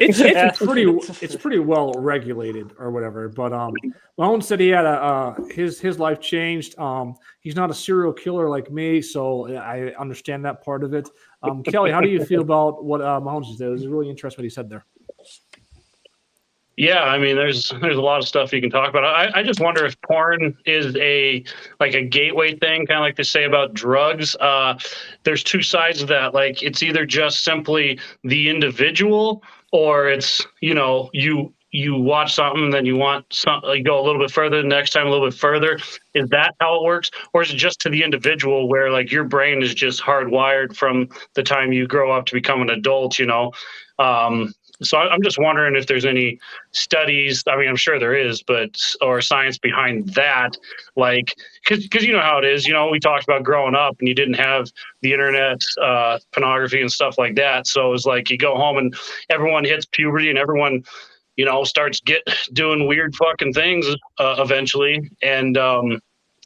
it's pretty well regulated or whatever. But Mahone said he had his life changed. He's not a serial killer like me, so I understand that part of it. Kelly, how do you feel about what Mahone said? It was really interesting what he said there. Yeah, I mean, there's a lot of stuff you can talk about. I just wonder if porn is a gateway thing, kind of like they say about drugs. There's two sides of that. Like, it's either just simply the individual, or it's, you know, you watch something and then you want you go a little bit further the next time, a little bit further. Is that how it works, or is it just to the individual where like your brain is just hardwired from the time you grow up to become an adult? You know. So I'm just wondering if there's any studies. I mean, I'm sure there is, or science behind that. Like, because you know how it is. You know, we talked about growing up and you didn't have the internet, pornography and stuff like that. So it was like you go home and everyone hits puberty and everyone, you know, starts doing weird fucking things eventually.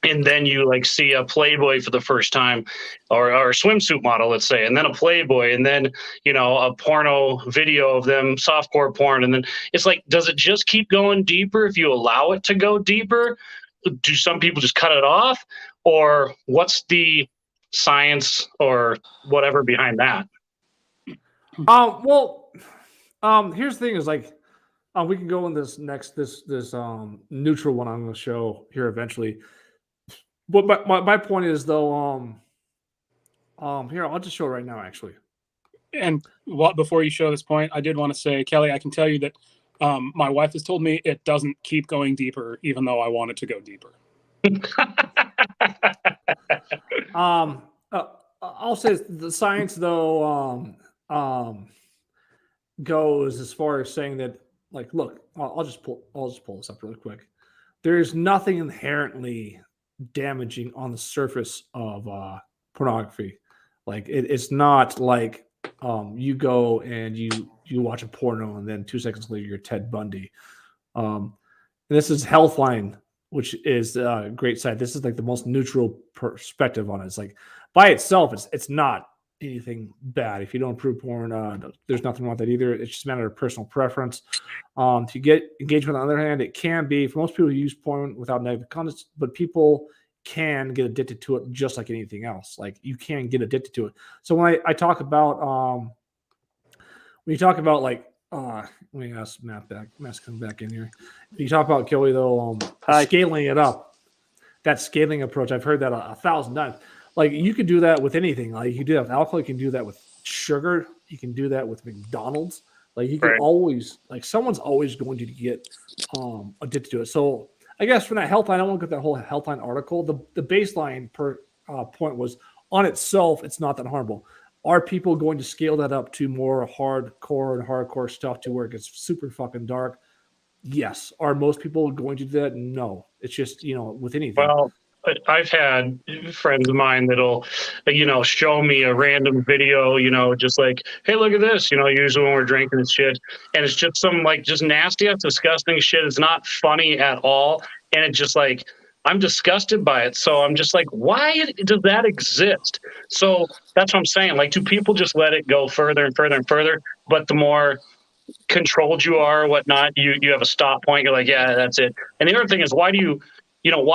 And then you like see a Playboy for the first time, or a swimsuit model, let's say, and then a Playboy, and then, you know, a porno video of them, softcore porn. And then it's like, does it just keep going deeper if you allow it to go deeper? Do some people just cut it off? Or what's the science or whatever behind that? Here's the thing is, like, we can go in this neutral one I'm going to show here eventually. But my point is though, here, I'll just show it right now, actually. And before you show this point, I did want to say, Kelly, I can tell you that my wife has told me it doesn't keep going deeper, even though I want it to go deeper. I'll say the science though goes as far as saying that, like, look, I'll just pull this up really quick. There's nothing inherently damaging on the surface of pornography. Like, it's not like you go and you watch a porno and then 2 seconds later you're Ted Bundy. This is Healthline, which is a great site. This is like the most neutral perspective on it. It's like, by itself, it's not anything bad. If you don't approve porn, there's nothing wrong with that either. It's just a matter of personal preference. To get engagement, on the other hand, it can be, for most people who use porn without negative content, but people can get addicted to it just like anything else. Like, you can get addicted to it. So when I talk about when you talk about, like, let me ask Matt's coming back in here. When you talk about, Kelly, though, scaling it up, that scaling approach, I've heard that 1,000 times. Like, you can do that with anything. Like, you can do that with alcohol. You can do that with sugar. You can do that with McDonald's. Like, you can always, like, someone's always going to get addicted to it. So I guess from that Healthline, I won't get that whole Healthline article. The baseline per point was, on itself, it's not that harmful. Are people going to scale that up to more hardcore stuff to where it gets super fucking dark? Yes. Are most people going to do that? No. It's just, you know, with anything. Well, I've had friends of mine that'll, show me a random video, just like, hey, look at this, usually when we're drinking and shit. And it's just some like just nasty, disgusting shit. It's not funny at all. And it's just like, I'm disgusted by it. So I'm just like, why does that exist? So that's what I'm saying. Like, do people just let it go further and further and further? But the more controlled you are or whatnot, you have a stop point. You're like, yeah, that's it. And the other thing is, why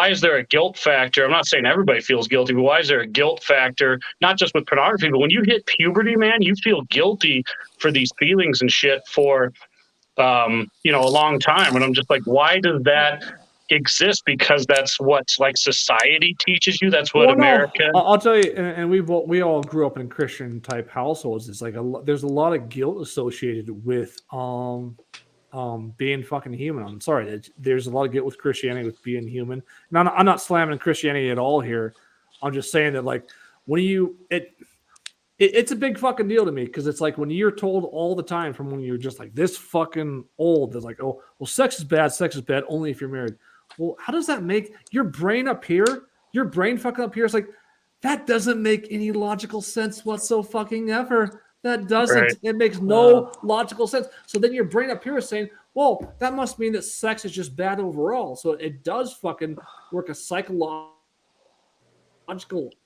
is there a guilt factor? I'm not saying everybody feels guilty, but why is there a guilt factor? Not just with pornography, but when you hit puberty, man, you feel guilty for these feelings and shit for, a long time. And I'm just like, why does that exist? Because that's what like society teaches you. That's what America. No, I'll tell you, and we all grew up in Christian type households. It's like there's a lot of guilt associated with being fucking human. I'm sorry, there's a lot of guilt with Christianity with being human. And I'm not slamming Christianity at all here. I'm just saying that like when it's a big fucking deal to me because it's like when you're told all the time from when you're just like this fucking old, that's like, oh, well, sex is bad only if you're married. Well, how does that make your brain up here? Your brain fucking up here is like, that doesn't make any logical sense whatsoever. That doesn't. Right. It makes no logical sense. So then your brain up here is saying, well, that must mean that sex is just bad overall. So it does fucking work a psychological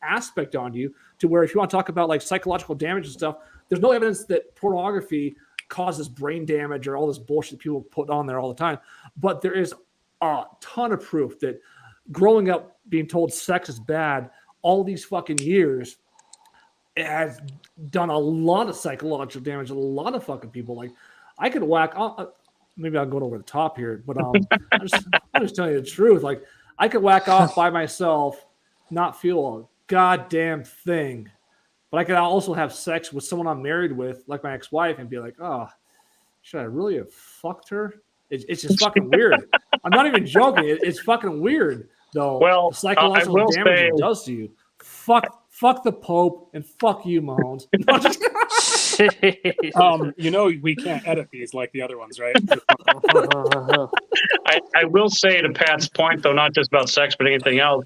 aspect on you to where if you want to talk about like psychological damage and stuff, there's no evidence that pornography causes brain damage or all this bullshit people put on there all the time. But there is a ton of proof that growing up being told sex is bad all these fucking years, it has done a lot of psychological damage to a lot of fucking people. Like I could whack, maybe I'm going over the top here, but I'm just telling you the truth. Like I could whack off by myself, not feel a goddamn thing, but I could also have sex with someone I'm married with, like my ex-wife, and be like, oh, should I really have fucked her? It's just fucking weird. I'm not even joking. It's fucking weird, though. Well, the psychological damage it does to you. Fuck the Pope and fuck you, Mahomes. We can't edit these like the other ones, right? I will say to Pat's point, though, not just about sex, but anything else.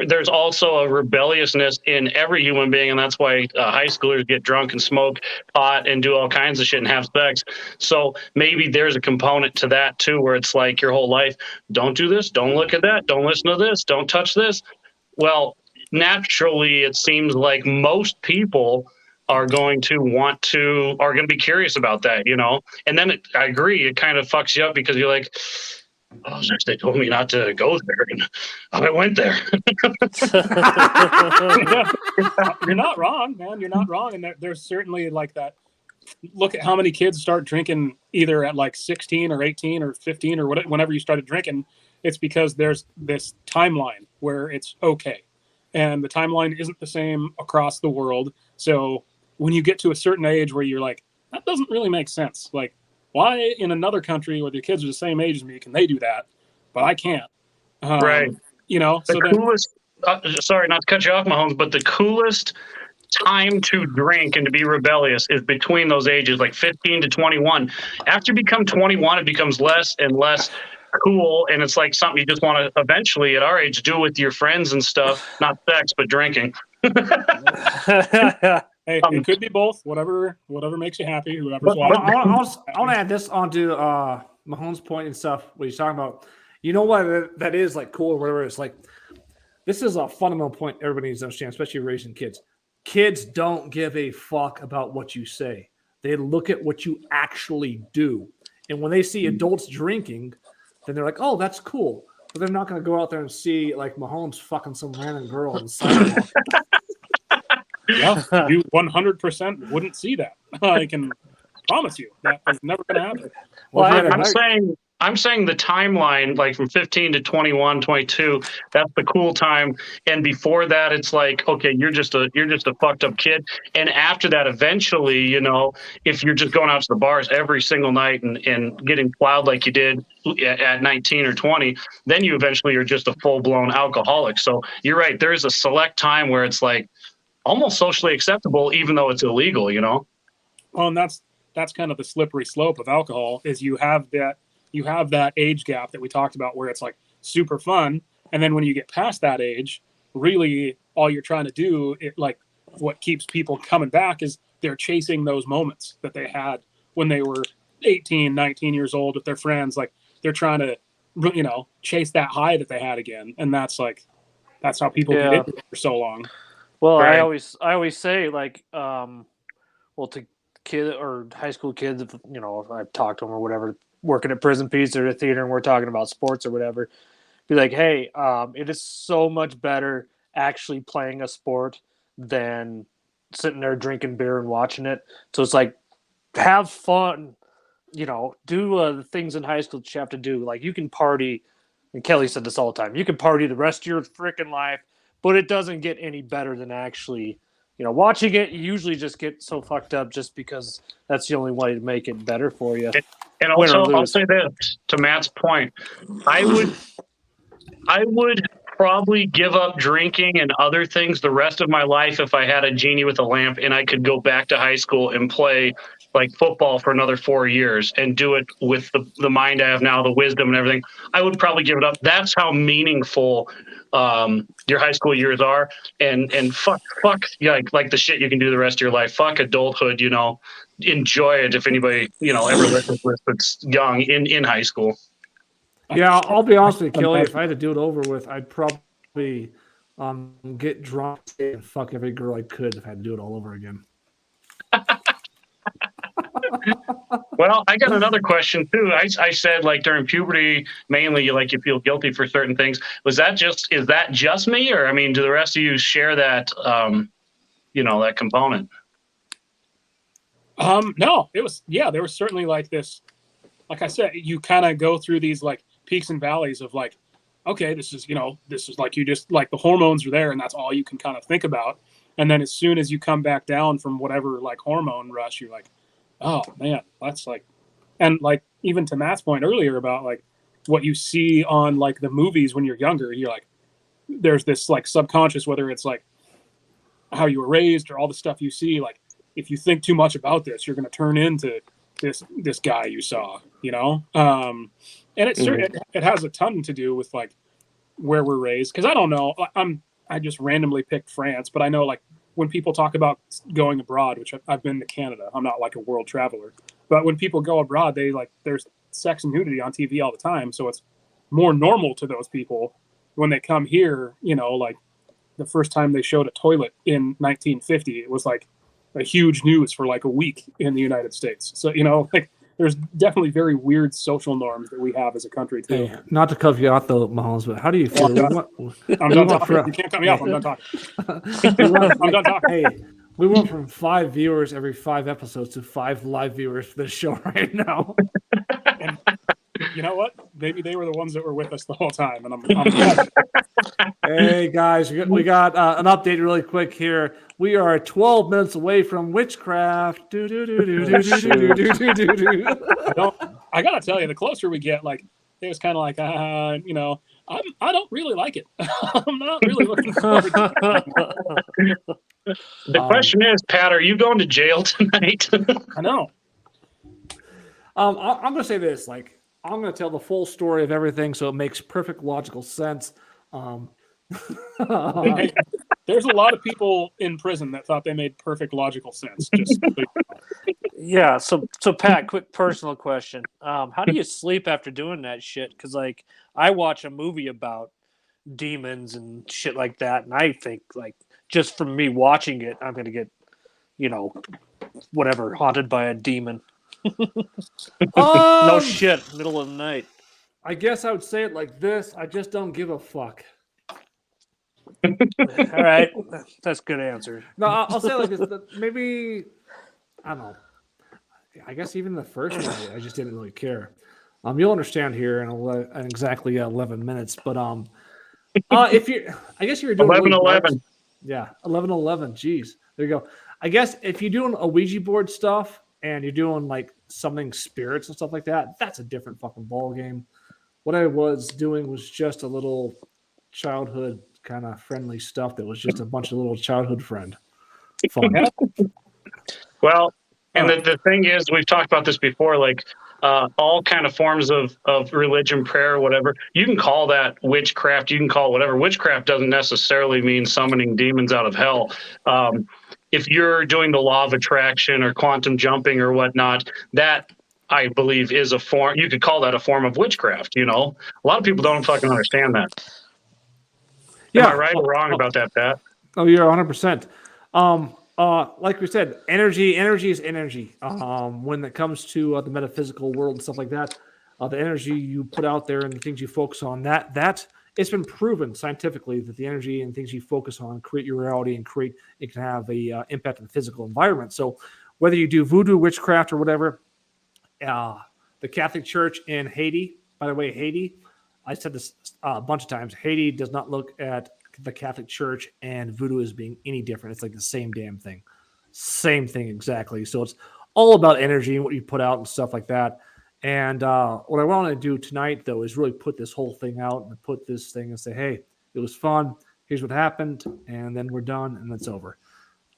There's also a rebelliousness in every human being, and that's why high schoolers get drunk and smoke pot and do all kinds of shit and have sex. So maybe there's a component to that too, where it's like your whole life, don't do this, don't look at that, don't listen to this, don't touch this. Well, naturally, it seems like most people are going to be curious about that, And then I agree, it kind of fucks you up because you're like, oh, they told me not to go there, and I went there. You're not wrong, man. You're not wrong. And there's certainly like that. Look at how many kids start drinking either at like 16 or 18 or 15 or whatever, whenever you started drinking. It's because there's this timeline where it's okay. And the timeline isn't the same across the world. So when you get to a certain age where you're like, that doesn't really make sense. Like, why in another country where the kids are the same age as me can they do that, but I can't? Right. Coolest. Sorry, not to cut you off, Mahomes, but the coolest time to drink and to be rebellious is between those ages, like 15 to 21. After you become 21, it becomes less and less cool, and it's like something you just want to eventually, at our age, do with your friends and stuff. Not sex, but drinking. Hey, it could be both. Whatever makes you happy. Whoever's watching. I want to add this onto Mahomes' point and stuff. What he's talking about. You know what? That is like cool or whatever. It's like this is a fundamental point everybody needs to understand, especially raising kids. Kids don't give a fuck about what you say. They look at what you actually do, and when they see adults drinking, then they're like, "Oh, that's cool." But they're not going to go out there and see like Mahomes fucking some random girl on the sidewalk. Yeah, you 100% wouldn't see that. I can promise you that is never going to happen. Well, I'm saying the timeline, like from 15 to 21, 22, that's the cool time. And before that, it's like, okay, you're just a fucked up kid. And after that, eventually, if you're just going out to the bars every single night and getting plowed like you did at 19 or 20, then you eventually are just a full-blown alcoholic. So you're right. There is a select time where it's like, almost socially acceptable, even though it's illegal, Well, and that's kind of the slippery slope of alcohol is you have that age gap that we talked about where it's like super fun. And then when you get past that age, really all you're trying to do, what keeps people coming back is they're chasing those moments that they had when they were 18, 19 years old with their friends. Like they're trying to, chase that high that they had again. And that's how people get into it for so long. Well, Right. I always say to kid or high school kids, if I've talked to them or whatever, working at Prison Pizza or the theater, and we're talking about sports or whatever, be like, hey, it is so much better actually playing a sport than sitting there drinking beer and watching it. So it's like, have fun, do the things in high school that you have to do. Like you can party, and Kelly said this all the time, you can party the rest of your freaking life, but it doesn't get any better than actually, watching it. You usually just get so fucked up just because that's the only way to make it better for you. And also, I'll say this to Matt's point. I would probably give up drinking and other things the rest of my life if I had a genie with a lamp and I could go back to high school and play like football for another 4 years and do it with the mind I have now, the wisdom and everything. I would probably give it up. That's how meaningful your high school years are. And fuck, yeah, like the shit you can do the rest of your life. Fuck adulthood, enjoy it if anybody, ever listens to this that's young in high school. Yeah, I'll be honest with you, Kelly. If I had to do it over with, I'd probably get drunk and fuck every girl I could if I had to do it all over again. Well, I got another question too. I said like during puberty, mainly like you feel guilty for certain things. Is that just me, or I mean, do the rest of you share that that component? No, there was certainly like this, like I said, you kind of go through these like peaks and valleys of like, okay, this is like, you just like the hormones are there and that's all you can kind of think about. And then as soon as you come back down from whatever like hormone rush, you're like, oh man, that's like, and like, even to Matt's point earlier about like what you see on like the movies when you're younger, you're like, there's this like subconscious, whether it's like how you were raised or all the stuff you see, like if you think too much about this, you're going to turn into this guy you saw, and it has a ton to do with like where we're raised. Cause I don't know, I just randomly picked France, but I know like when people talk about going abroad, which I've been to Canada, I'm not like a world traveler, but when people go abroad, there's sex and nudity on TV all the time. So it's more normal to those people when they come here, like the first time they showed a toilet in 1950, it was like a huge news for like a week in the United States. So, like there's definitely very weird social norms that we have as a country too. Hey, not to cut you out though, Mahomes, but how do you feel? I'm done talking. You can't cut me off. I'm done talking. I'm done talking. Hey, we went from 5 viewers every 5 episodes to 5 live viewers for this show right now. And you know what? Maybe they were the ones that were with us the whole time. And I'm glad. Hey guys, we got an update really quick here. We are 12 minutes away from witchcraft. I gotta tell you, the closer we get, like it was kind of like, I don't really like it. I'm not really looking forward to it. The question is, Pat, are you going to jail tonight? I know. I'm gonna say this, like I'm gonna tell the full story of everything, so it makes perfect logical sense. There's a lot of people in prison that thought they made perfect logical sense. Yeah. So Pat, quick personal question. How do you sleep after doing that shit? Because like I watch a movie about demons and shit like that, and I think like just from me watching it, I'm gonna get, whatever, haunted by a demon. No shit, middle of the night. I guess I would say it like this. I just don't give a fuck. All right. That's a good answer. No, I'll say it like this. Maybe, I don't know. I guess even the first one, I just didn't really care. You'll understand here in exactly 11 minutes. But if you, I guess you're doing 11:11. Yeah, 11:11. Jeez, there you go. I guess if you're doing a Ouija board stuff and you're doing like summoning spirits and stuff like that, that's a different fucking ball game. What I was doing was just a little childhood kind of friendly stuff that was just a bunch of little childhood friend fun. Well, and the thing is, we've talked about this before, like all kind of forms of religion, prayer, whatever. You can call that witchcraft. You can call it whatever. Witchcraft doesn't necessarily mean summoning demons out of hell. If you're doing the law of attraction or quantum jumping or whatnot, that I believe is a form. You could call that a form of witchcraft. You know, a lot of people don't fucking understand that. Am I right or wrong about that, Pat? Oh, you're 100%. Like we said, energy is energy. When it comes to the metaphysical world and stuff like that, the energy you put out there and the things you focus on, that it's been proven scientifically that the energy and things you focus on create your reality and it can have a impact on the physical environment. So whether you do voodoo, witchcraft, or whatever, the Catholic Church in Haiti, by the way, Haiti, I said this a bunch of times, Haiti does not look at the Catholic Church and voodoo as being any different. It's like the same damn thing. Same thing exactly. So it's all about energy and what you put out and stuff like that. And what I want to do tonight, though, is really put this whole thing out and put this thing and say, hey, it was fun. Here's what happened. And then we're done and it's over.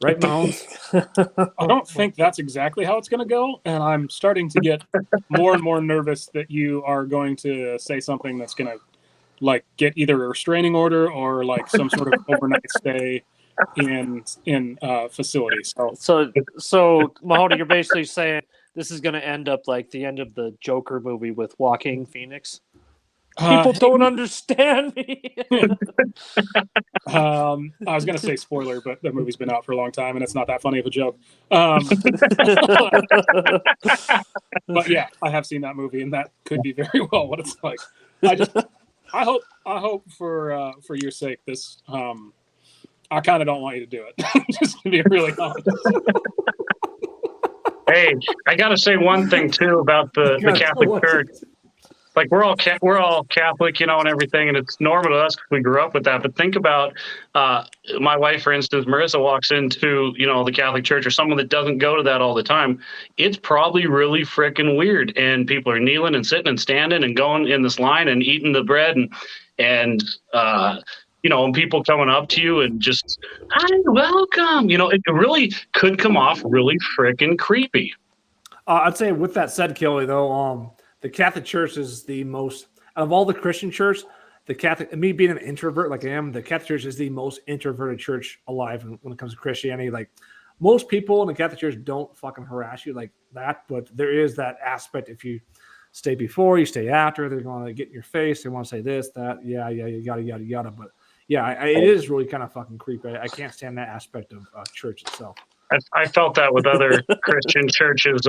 Right, Mahomes? I don't think that's exactly how it's going to go. And I'm starting to get more and more nervous that you are going to say something that's going to like get either a restraining order or like some sort of overnight stay in facility. So Mahoney, you're basically saying this is going to end up like the end of the Joker movie with Joaquin Phoenix. People don't understand me. I was going to say spoiler, but the movie's been out for a long time and it's not that funny of a joke. But yeah, I have seen that movie and that could be very well what it's like. I hope for your sake this I kind of don't want you to do it. Just to be really honest. Hey, I got to say one thing too about the Catholic Church. Like we're all Catholic, you know, and everything, and it's normal to us because we grew up with that. But think about my wife, for instance, Marissa walks into, you know, the Catholic Church or someone that doesn't go to that all the time. It's probably really freaking weird, and people are kneeling and sitting and standing and going in this line and eating the bread and you know, and people coming up to you and just, hi, welcome. You know, it really could come off really freaking creepy. I'd say with that said, Kelly, though, the Catholic Church is the most, out of all the Christian church, me being an introvert like I am, the Catholic Church is the most introverted church alive when it comes to Christianity. Like most people in the Catholic Church don't fucking harass you like that, but there is that aspect. If you stay before, you stay after, they're going to get in your face. They want to say this, that, yeah, yada. But yeah, it is really kind of fucking creepy. I can't stand that aspect of church itself. I felt that with other Christian churches.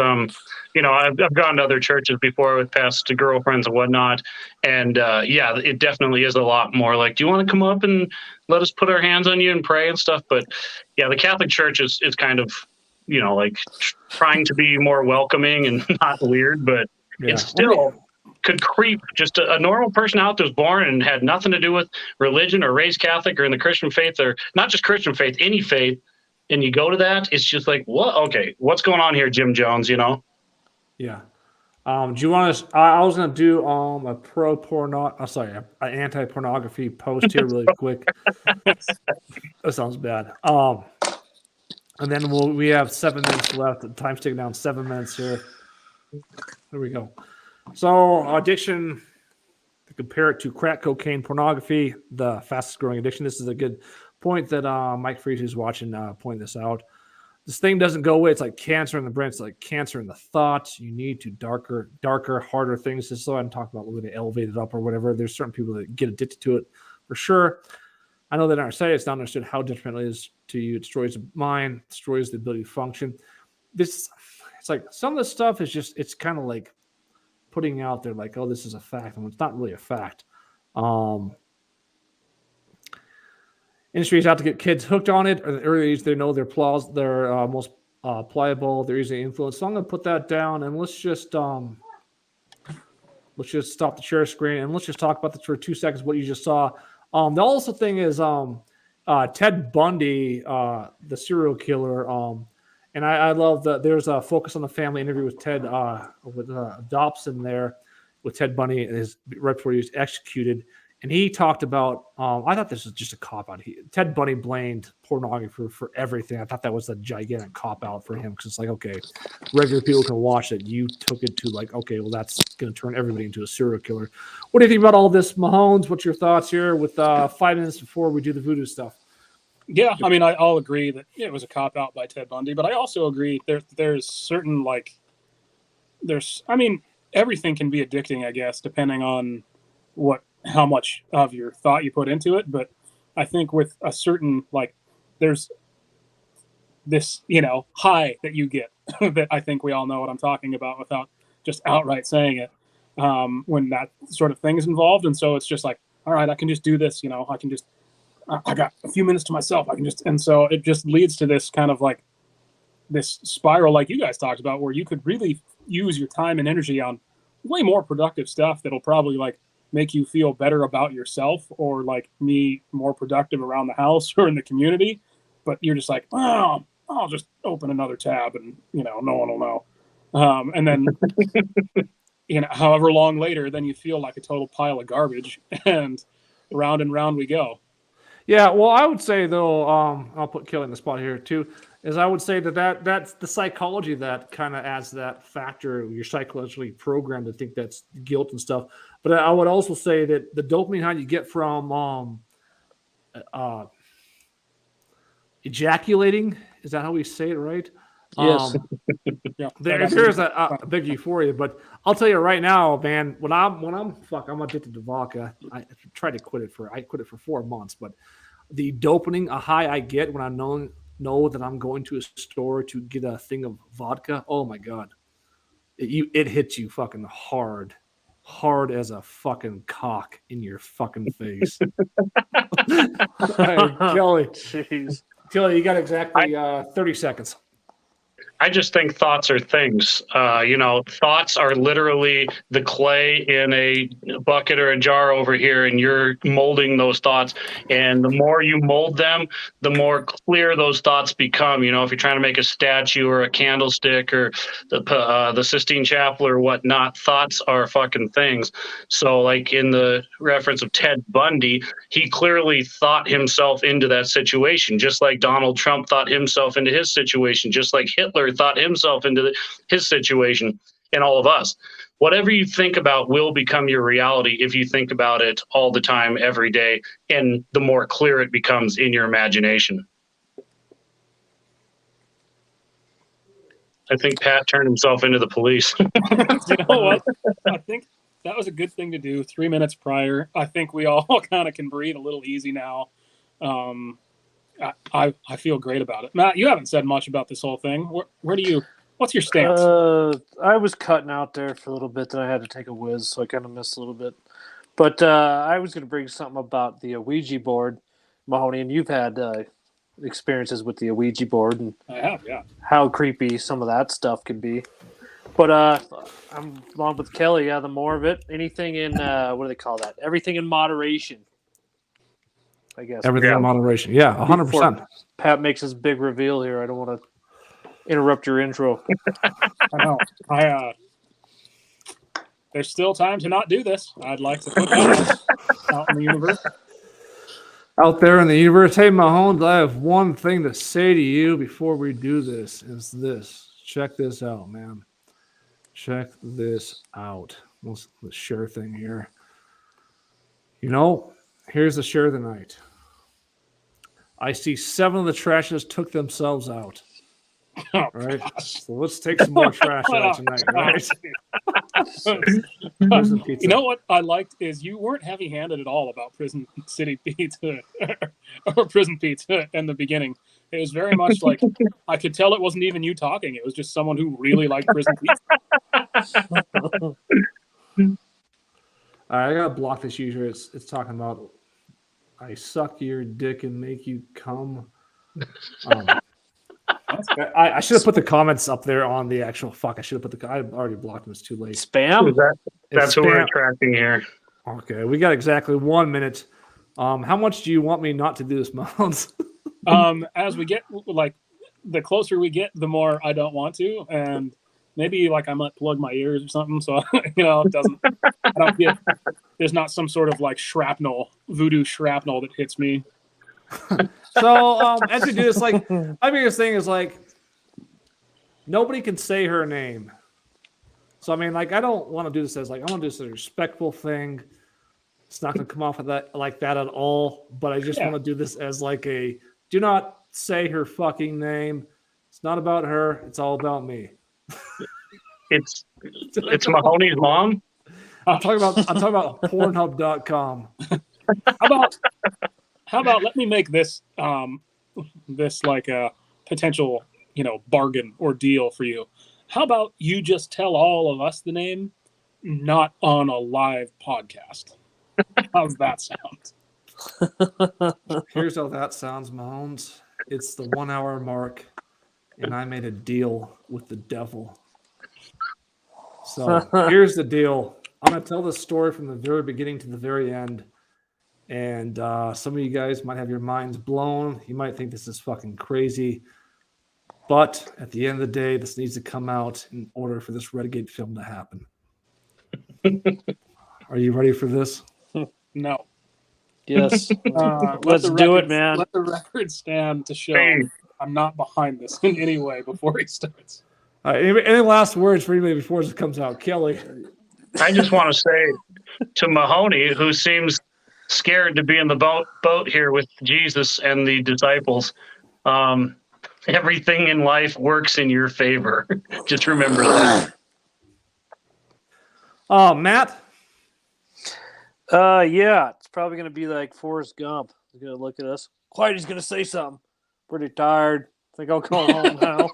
You know, I've gone to other churches before with past girlfriends and whatnot. And yeah, it definitely is a lot more like, do you want to come up and let us put our hands on you and pray and stuff? But yeah, the Catholic Church is kind of, you know, like trying to be more welcoming and not weird, but it's still could creep just a normal person out that was born and had nothing to do with religion or raised Catholic or in the Christian faith or not just Christian faith, any faith. And you go to that, it's just like, what? Okay, what's going on here, Jim Jones? You know? Yeah. Do you want to? I was going to do an anti-pornography post here really quick. That sounds bad. And then we have 7 minutes left. The time's ticking down. 7 minutes here. There we go. So addiction. To compare it to crack cocaine, pornography, the fastest growing addiction. This is a good point that Mike Freeze, who's watching, pointed this out. This thing doesn't go away. It's like cancer in the brain. It's like cancer in the thoughts. You need to darker, harder things. Just so I can talk about a little bit elevated up or whatever. There's certain people that get addicted to it for sure. I know that it's not understood how detrimental it is to you. It destroys the mind, destroys the ability to function. It's like some of this stuff is just, it's kind of like putting out there like, oh, this is a fact. And it's not really a fact. Industry is out to get kids hooked on it. Or the early age, they know they're most pliable. They're easily influenced. So I'm going to put that down, and let's just stop the share screen, and let's just talk about this for 2 seconds. What you just saw. The also thing is Ted Bundy, the serial killer. And I love that there's a Focus on the Family interview with Ted with Dobson there with Ted Bundy right before he was executed. and he talked about. I thought this was just a cop out. Ted Bundy blamed pornography for everything. I thought that was a gigantic cop out for him because it's like, okay, regular people can watch it. You took it to like, okay, well, that's going to turn everybody into a serial killer. What do you think about all this, Mahones? What's your thoughts here with 5 minutes before we do the voodoo stuff? Yeah, I mean, I'll agree that it was a cop out by Ted Bundy, but I also agree there's certain I mean, everything can be addicting, I guess, depending on how much of your thought you put into it. But I think with a certain there's this high that you get that I think we all know what I'm talking about without just outright saying it when that sort of thing is involved. And so it's just like, all right, I can just do this. I can just. I got a few minutes to myself. And so it just leads to this kind of this spiral, like you guys talked about, where you could really use your time and energy on way more productive stuff that'll probably make you feel better about yourself or me more productive around the house or in the community. But you're just like, oh, I'll just open another tab and, no one will know. And then, however long later, then you feel like a total pile of garbage and round we go. Yeah, well, I would say though, I'll put Kelly in the spot here too. Is I would say that's the psychology that kind of adds that factor. You're psychologically programmed to think that's guilt and stuff. But I would also say that the dopamine high you get from ejaculating, is that how we say it, right? Yes. Yeah, there's a big euphoria, but I'll tell you right now, man. When I'm addicted to vodka. I tried to quit it for 4 months, but the dopamine, a high I get when I know that I'm going to a store to get a thing of vodka. Oh my god, it hits you fucking hard as a fucking cock in your fucking face. Kelly, Jeez. Kelly, you got exactly 30 seconds. I just think thoughts are things. Thoughts are literally the clay in a bucket or a jar over here, and you're molding those thoughts. And the more you mold them, the more clear those thoughts become. If you're trying to make a statue or a candlestick or the Sistine Chapel or whatnot, thoughts are fucking things. So, like in the reference of Ted Bundy, he clearly thought himself into that situation, just like Donald Trump thought himself into his situation, just like Hitler thought himself into his situation, and all of us. Whatever you think about will become your reality if you think about it all the time, every day, and the more clear it becomes in your imagination. I think Pat turned himself into the police. You know what? I think that was a good thing to do 3 minutes prior. I think we all kind of can breathe a little easy now. I feel great about it. Matt, you haven't said much about this whole thing. What's your stance? I was cutting out there for a little bit, then I had to take a whiz, so I kind of missed a little bit. But I was going to bring something about the Ouija board, Mahoney, and you've had experiences with the Ouija board and I have, yeah. how creepy some of that stuff can be. But I'm along with Kelly. Yeah, the more of it, anything in what do they call that? Everything in moderation. I guess Everything in moderation. Yeah, 100%. Pat makes his big reveal here. I don't want to interrupt your intro. I know. There's still time to not do this. I'd like to put that out in the universe. Out there in the universe. Hey, Mahomes, I have one thing to say to you before we do this. Is this. Check this out, man. Check this out. Let's share thing here. Here's the share of the night. I see 7 of the trashes took themselves out. Oh, All right. gosh. So let's take some more trash out tonight, right? Prison pizza. You know what I liked is you weren't heavy-handed at all about Prison City Pizza or Prison Pizza in the beginning. It was very much like I could tell it wasn't even you talking. It was just someone who really liked Prison Pizza. All right, I gotta block this user. It's talking about I suck your dick and make you come. I should have put the comments up there on the actual. Fuck, I should have put I already blocked them. It's too late. Spam? That's what we're tracking here. Okay, we got exactly 1 minute. How much do you want me not to do this, Mounds? As we get the closer we get, the more I don't want to, and maybe I might plug my ears or something, so it doesn't. I don't get there's not some sort of like shrapnel, voodoo shrapnel that hits me. So as we do this, like my biggest thing is like nobody can say her name. So I mean, like I don't want to do this as like I want to do this as a respectful thing. It's not going to come off of that like that at all. But I just want to do this as like a do not say her fucking name. It's not about her. It's all about me. It's Mahoney's mom. I'm talking about Pornhub.com. How about let me make this this like a potential, bargain or deal for you. How about you just tell all of us the name, not on a live podcast? How's that sound? Here's how that sounds, Mahomes. It's the 1 hour mark, and I made a deal with the devil. So here's the deal. I'm going to tell this story from the very beginning to the very end. And some of you guys might have your minds blown. You might think this is fucking crazy. But at the end of the day, this needs to come out in order for this Renegade film to happen. Are you ready for this? No. Yes. Let's do it, man. Let the record stand to show I'm not behind this in any way before he starts. All right, any last words for anybody before this comes out? Kelly. I just want to say to Mahoney, who seems scared to be in the boat here with Jesus and the disciples, everything in life works in your favor. Just remember that. Oh, Matt? Yeah, it's probably going to be like Forrest Gump. He's going to look at us. Whitey's going to say something. Pretty tired. Think I'll go home now.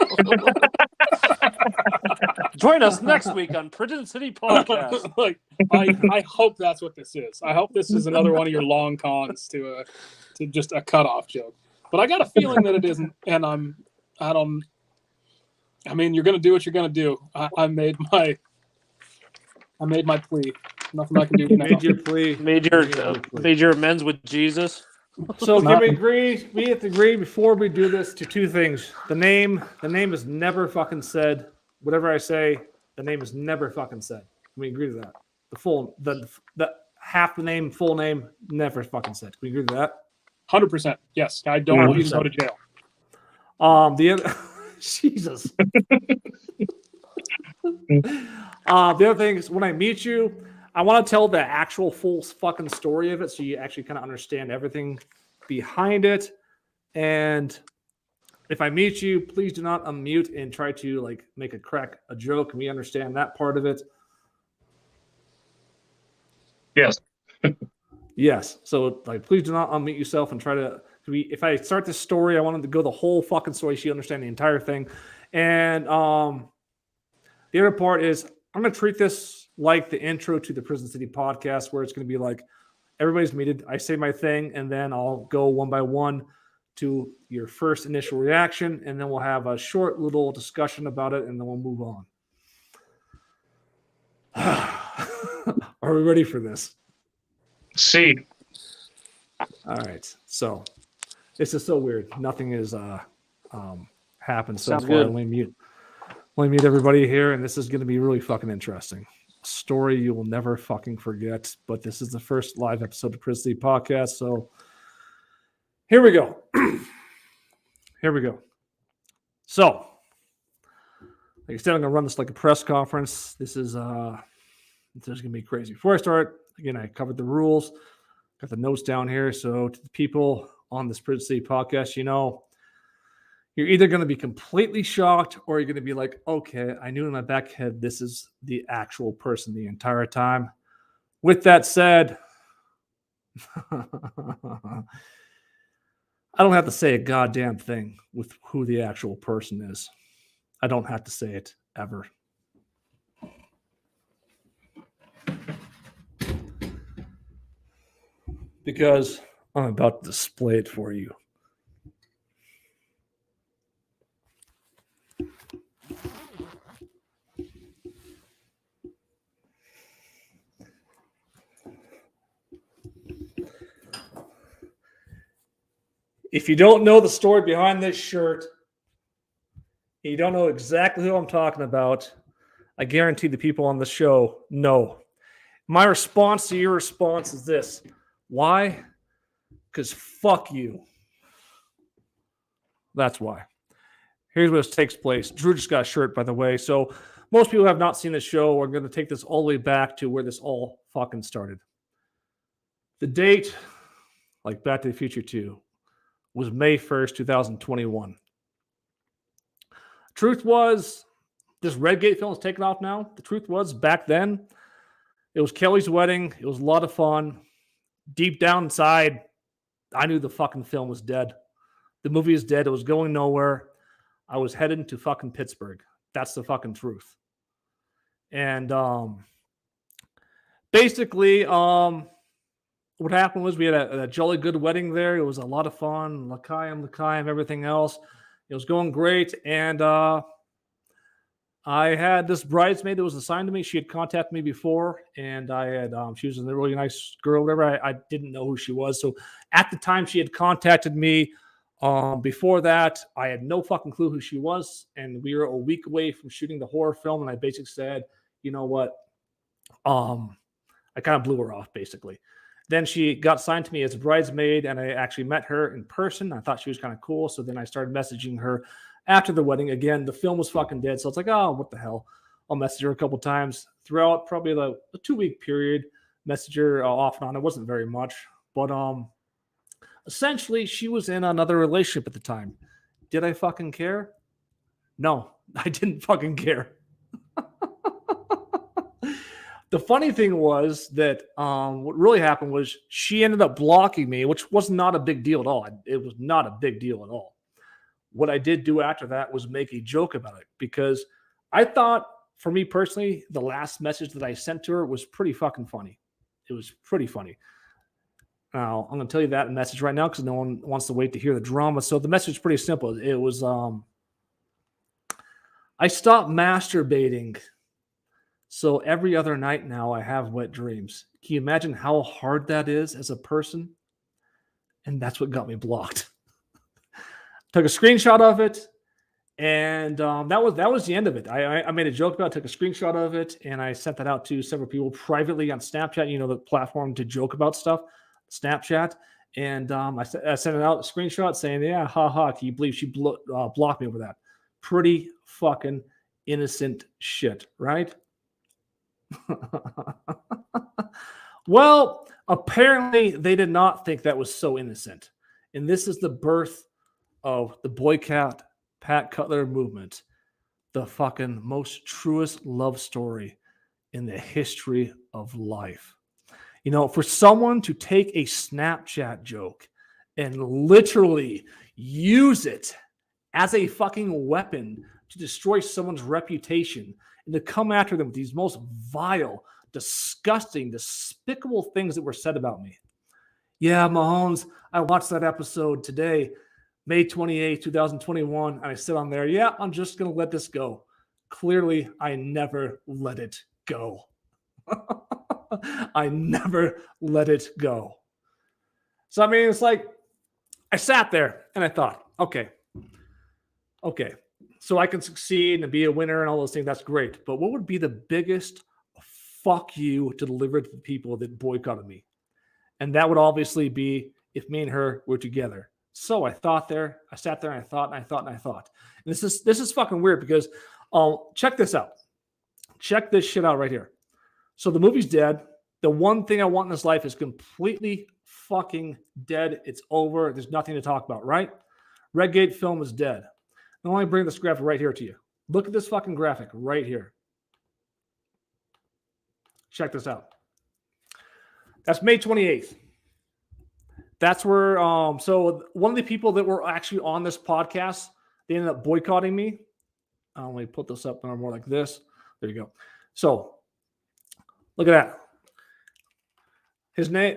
Join us next week on Prison City Podcast. Like, I hope that's what this is. I hope this is another one of your long cons to just a cutoff joke. But I got a feeling that it isn't, and I mean, you're gonna do what you're gonna do. I made my plea. Nothing I can do now. Made your plea. Made your amends with Jesus. So can we agree? We have to agree before we do this to two things. The name is never fucking said. Whatever I say, the name is never fucking said. Can we agree to that? The half the name, full name, never fucking said. Can we agree to that? 100%. Yes. I don't want you to go to jail. The other Jesus. The other thing is when I meet you, I want to tell the actual full fucking story of it so you actually kind of understand everything behind it. And if I meet you, please do not unmute and try to like make a joke. And we understand that part of it. Yes. Yes. So like, please do not unmute yourself and try to. If I start this story, I wanted to go the whole fucking story so you understand the entire thing. And the other part is I'm going to treat this like the intro to the Prison City podcast, where it's going to be like everybody's muted. I say my thing, and then I'll go one by one to your first initial reaction, and then we'll have a short little discussion about it, and then we'll move on. Are we ready for this? See. All right. So this is so weird. Nothing is happened so Sounds far. good. Let me mute everybody here, and this is going to be really fucking interesting. A story you will never fucking forget. But this is the first live episode of Prison City Podcast, so here we go. Here we go. So, like I said, I'm going to run this like a press conference. This is going to be crazy. Before I start, again, I covered the rules, got the notes down here. So to the people on this Prison City Podcast, you're either going to be completely shocked or you're going to be like, okay, I knew in my back head this is the actual person the entire time. With that said, I don't have to say a goddamn thing with who the actual person is. I don't have to say it ever. Because I'm about to display it for you. If you don't know the story behind this shirt, you don't know exactly who I'm talking about, I guarantee the people on the show know. My response to your response is this. Why? Because fuck you. That's why. Here's where this takes place. Drew just got a shirt, by the way. So most people have not seen the show. We're going to take this all the way back to where this all fucking started. The date, like Back to the Future 2, was May 1st, 2021. Truth was, this Redgate film is taking off now. The truth was, back then, it was Kelly's wedding. It was a lot of fun. Deep down inside, I knew the fucking film was dead. The movie is dead. It was going nowhere. I was headed to fucking Pittsburgh. That's the fucking truth. And basically, what happened was we had a jolly good wedding there. It was a lot of fun. L'chaim, everything else. It was going great. And I had this bridesmaid that was assigned to me. She had contacted me before, and I had she was a really nice girl, whatever. I didn't know who she was. So at the time she had contacted me, before that, I had no fucking clue who she was. And we were a week away from shooting the horror film. And I basically said, you know what? I kind of blew her off, basically. Then she got signed to me as a bridesmaid, and I actually met her in person. I thought she was kind of cool. So then I started messaging her after the wedding. Again, the film was fucking dead. So it's like, oh, what the hell? I'll message her a couple times throughout probably the 2-week period. Message her off and on. It wasn't very much. But essentially, she was in another relationship at the time. Did I fucking care? No, I didn't fucking care. The funny thing was that what really happened was she ended up blocking me, which was not a big deal at all. It was not a big deal at all. What I did do after that was make a joke about it, because I thought, for me personally, the last message that I sent to her was pretty fucking funny. It was pretty funny. Now, I'm going to tell you that message right now because no one wants to wait to hear the drama. So the message is pretty simple. It was, I stopped masturbating. So every other night now I have wet dreams. Can you imagine how hard that is as a person? And that's what got me blocked. Took a screenshot of it, and that was the end of it. I made a joke about it, took a screenshot of it, and I sent that out to several people privately on Snapchat, you know, the platform to joke about stuff, Snapchat. And I sent it out, a screenshot saying, yeah, haha, can you believe she blocked me over that? Pretty fucking innocent shit, right? Well, apparently they did not think that was so innocent. And this is the birth of the boycott Pat Cutler movement, the fucking most truest love story in the history of life. You know, for someone to take a Snapchat joke and literally use it as a fucking weapon to destroy someone's reputation and to come after them with these most vile, disgusting, despicable things that were said about me. Yeah, Mahomes, I watched that episode today, May 28, 2021, and I sit on there, yeah, I'm just going to let this go. Clearly, I never let it go. I never let it go. So, I mean, it's like, I sat there and I thought, okay, so I can succeed and be a winner and all those things. That's great. But what would be the biggest fuck you to deliver to the people that boycotted me? And that would obviously be if me and her were together. So I sat there and I thought. And this is fucking weird because check this out. Check this shit out right here. So the movie's dead. The one thing I want in this life is completely fucking dead. It's over. There's nothing to talk about, right? Redgate film is dead. Now let me bring this graphic right here to you. Look at this fucking graphic right here. Check this out. That's May 28th. That's where, so one of the people that were actually on this podcast, they ended up boycotting me. Let me put this up more like this. There you go. So look at that. His name,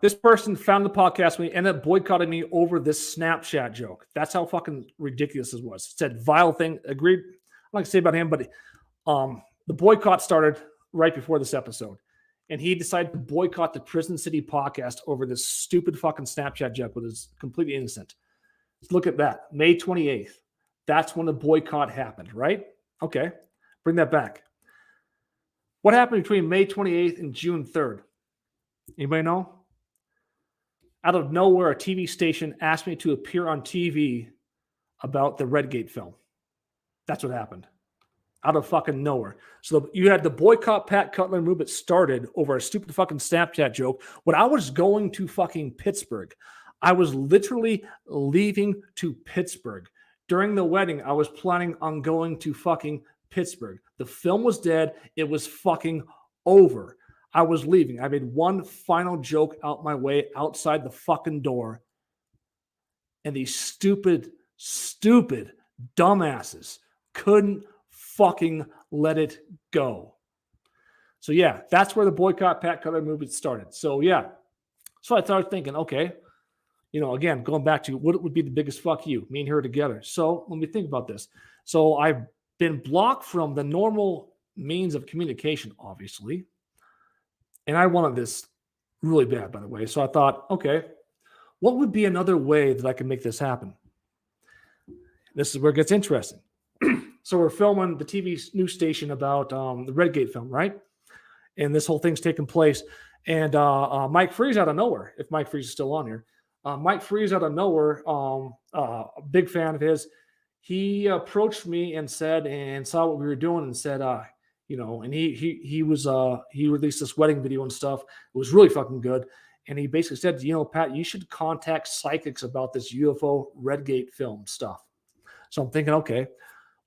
this person found the podcast when he ended up boycotting me over this Snapchat joke. That's how fucking ridiculous this was. It said vile thing. Agreed. I'm not gonna say about him, but the boycott started right before this episode. And he decided to boycott the Prison City podcast over this stupid fucking Snapchat joke, which is completely innocent. Let's look at that. May 28th. That's when the boycott happened, right? Okay. Bring that back. What happened between May 28th and June 3rd? Anybody know? Out of nowhere, a TV station asked me to appear on TV about the Redgate film. That's what happened. Out of fucking nowhere. So you had the boycott Pat Cutler movement started over a stupid fucking Snapchat joke. When I was going to fucking Pittsburgh, I was literally leaving to Pittsburgh. During the wedding, I was planning on going to fucking Pittsburgh. The film was dead. It was fucking over. I was leaving. I made one final joke out my way outside the fucking door. And these stupid dumbasses couldn't fucking let it go. So yeah, that's where the boycott Pat Cutler movement started. So yeah. So I started thinking, okay, again, going back to what would be the biggest fuck you, me and her together. So let me think about this. So I've been blocked from the normal means of communication, obviously. And I wanted this really bad, by the way. So I thought, okay, what would be another way that I can make this happen? This is where it gets interesting. So we're filming the TV news station about the Redgate film, right? And this whole thing's taking place. And Mike Freeze out of nowhere, if Mike Freeze is still on here, Mike Freeze out of nowhere, a big fan of his, he approached me and said, and saw what we were doing and said, and he released this wedding video and stuff. It was really fucking good. And he basically said, Pat, you should contact psychics about this UFO Redgate film stuff. So I'm thinking, okay,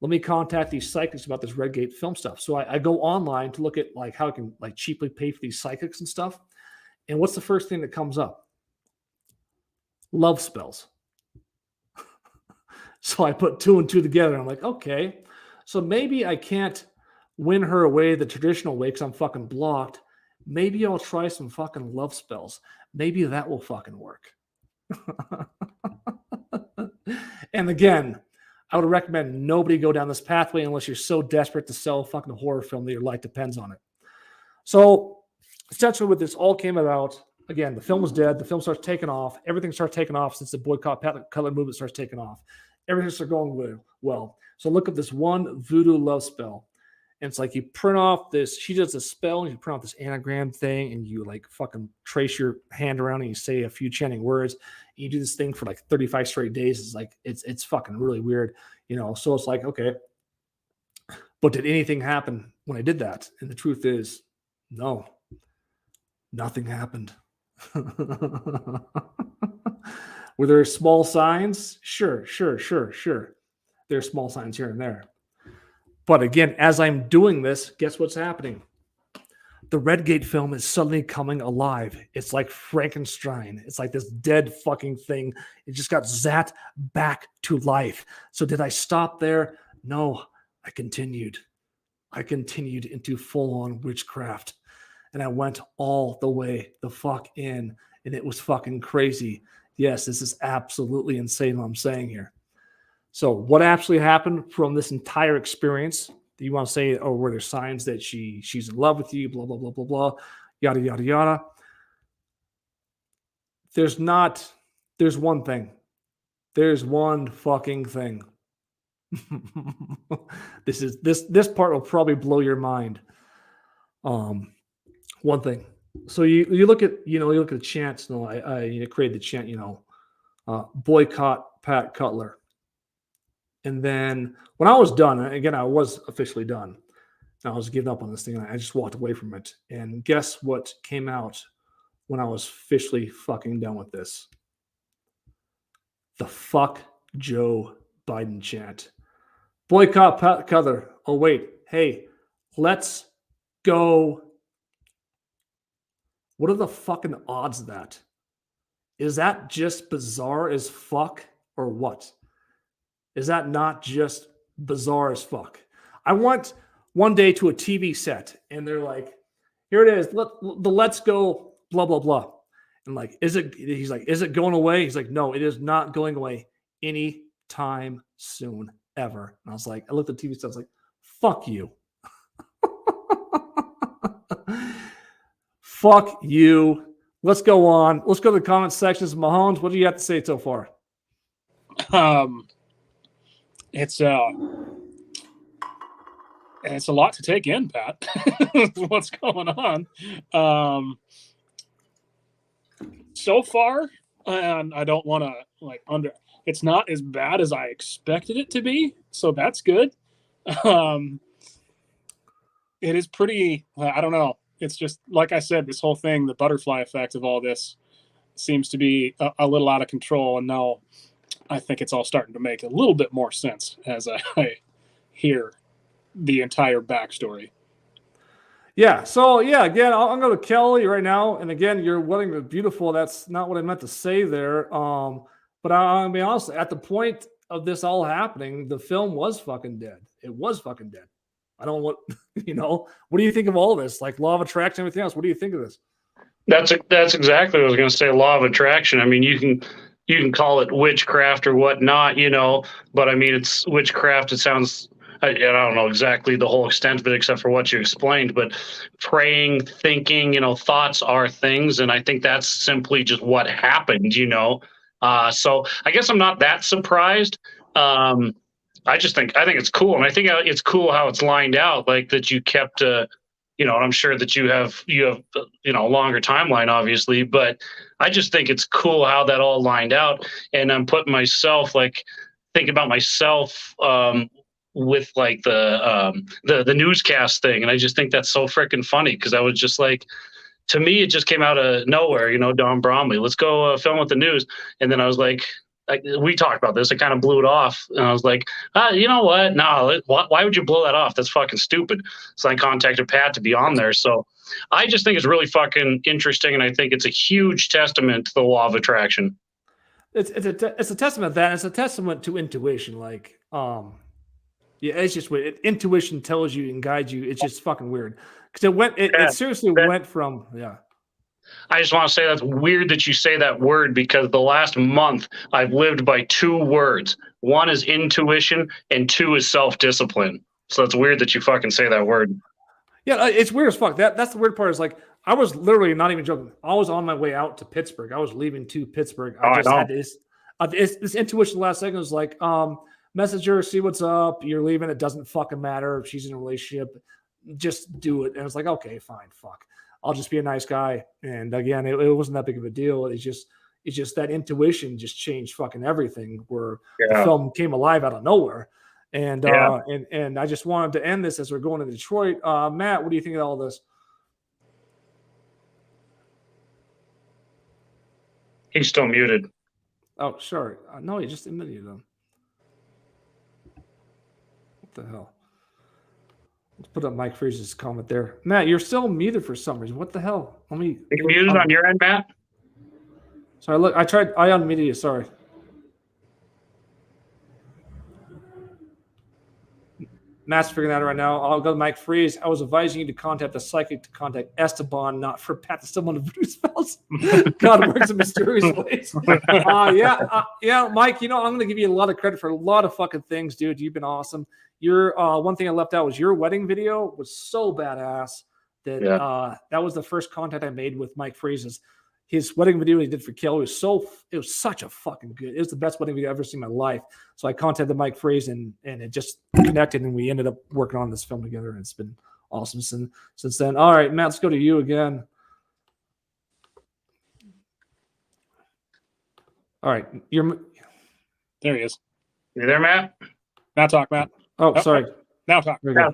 let me contact these psychics about this Redgate film stuff. So I go online to look at like how I can like cheaply pay for these psychics and stuff. And what's the first thing that comes up? Love spells. So I put 2 and 2 together. And I'm like, okay, so maybe I can't win her away the traditional way because I'm fucking blocked. Maybe I'll try some fucking love spells. Maybe that will fucking work. And again, I would recommend nobody go down this pathway unless you're so desperate to sell a fucking horror film that your life depends on it. So essentially what this all came about, again, the film was dead. The film starts taking off. Everything starts taking off since the boycott Pat Cutler movement starts taking off. Everything starts going well. So look at this one voodoo love spell. And it's like you print off this, she does a spell and you print off this anagram thing and you like fucking trace your hand around and you say a few chanting words. And you do this thing for like 35 straight days. It's like, it's fucking really weird, So it's like, okay, but did anything happen when I did that? And the truth is, no, nothing happened. Were there small signs? Sure. There are small signs here and there. But again, as I'm doing this, guess what's happening? The Redgate film is suddenly coming alive. It's like Frankenstein. It's like this dead fucking thing. It just got zapped back to life. So did I stop there? No, I continued. I continued into full-on witchcraft. And I went all the way the fuck in. And it was fucking crazy. Yes, this is absolutely insane what I'm saying here. So what actually happened from this entire experience? Do you want to say, oh, were there signs that she's in love with you, blah, blah, blah, blah, blah, yada, yada, yada? There's one thing. There's one fucking thing. This part will probably blow your mind. One thing. So you look at the chants. No, I created the chant. Boycott Pat Cutler. And then when I was done, again, I was officially done. I was giving up on this thing, and I just walked away from it. And guess what came out when I was officially fucking done with this? The fuck Joe Biden chant. Boycott Pat Cutler. Oh, wait. Hey, let's go. What are the fucking odds of that? Is that just bizarre as fuck or what? Is that not just bizarre as fuck? I went one day to a TV set and they're like, here it is. Let's go, blah, blah, blah. And like, is it going away? He's like, no, it is not going away anytime soon, ever. And I looked at the TV set, I was like, fuck you. Fuck you. Let's go on. Let's go to the comment sections. Mahomes, what do you have to say so far? it's a lot to take in, Pat. What's going on? So far, and I don't want to it's not as bad as I expected it to be, so that's good. It is pretty, I don't know. It's just, like I said, this whole thing, the butterfly effect of all this seems to be a little out of control. And now I think it's all starting to make a little bit more sense as I hear the entire backstory. Yeah. So yeah, again, I'm going to Kelly right now. And again, your wedding was beautiful. That's not what I meant to say there. But I'll be honest, at the point of this all happening, the film was fucking dead. It was fucking dead. I don't know what, what do you think of all this? Like law of attraction, everything else. What do you think of this? That's exactly what I was going to say. Law of attraction. I mean, you can call it witchcraft or whatnot, but I mean, it's witchcraft. It sounds, I don't know exactly the whole extent of it, except for what you explained, but praying, thinking, thoughts are things. And I think that's simply just what happened, so I guess I'm not that surprised. I think it's cool. And I think it's cool how it's lined out, like that you kept, and I'm sure that you have a longer timeline, obviously, but I just think it's cool how that all lined out. And I'm putting myself, thinking about myself, with like the newscast thing. And I just think that's so freaking funny. Cause I was just like, to me, it just came out of nowhere, Don Bromley, let's go film with the news. And then I was like, we talked about this. I kind of blew it off. And I was like, you know what? No, why would you blow that off? That's fucking stupid. So I contacted Pat to be on there. So I just think it's really fucking interesting. And I think it's a huge testament to the law of attraction. It's a testament to that. It's a testament to intuition. It's just weird. Intuition tells you and guides you. It's just fucking weird. Because it seriously went from, yeah. I just want to say that's weird that you say that word, because the last month I've lived by two words. One is intuition and two is self-discipline. So it's weird that you fucking say that word. Yeah, it's weird as fuck. That's the weird part is I was literally not even joking. I was on my way out to Pittsburgh. I was leaving to Pittsburgh. I just had this intuition last second was like, message her, see what's up. You're leaving. It doesn't fucking matter if she's in a relationship. Just do it. And I was like, okay, fine, fuck. I'll just be a nice guy. And again, it wasn't that big of a deal. It's just that intuition just changed fucking everything, where the film came alive out of nowhere. And and I just wanted to end this as we're going to Detroit. Matt, what do you think of all this? He's still muted. Oh, sorry. No, he just admitted them. What the hell? Let's put up Mike Freeze's comment there. Matt, you're still muted for some reason. What the hell? You're muted on your end, Matt? Sorry, look, I unmuted you. Sorry. Matt's figuring that out right now. I'll go to Mike Freeze. I was advising you to contact the psychic to contact Esteban, not for Pat to someone to voodoo spells. God works in mysterious ways. Yeah, Mike, I'm going to give you a lot of credit for a lot of fucking things, dude. You've been awesome. Your one thing I left out was your wedding video was so badass that that was the first contact I made with Mike Freeze. His wedding video he did for Kelly was such a fucking good. It was the best wedding video I've ever seen in my life. So I contacted Mike Freeze and it just connected, and we ended up working on this film together, and it's been awesome since then. All right, Matt, let's go to you again. All right, there he is. You there, Matt? Now talk, Matt. Oh, sorry. Now talk. Now.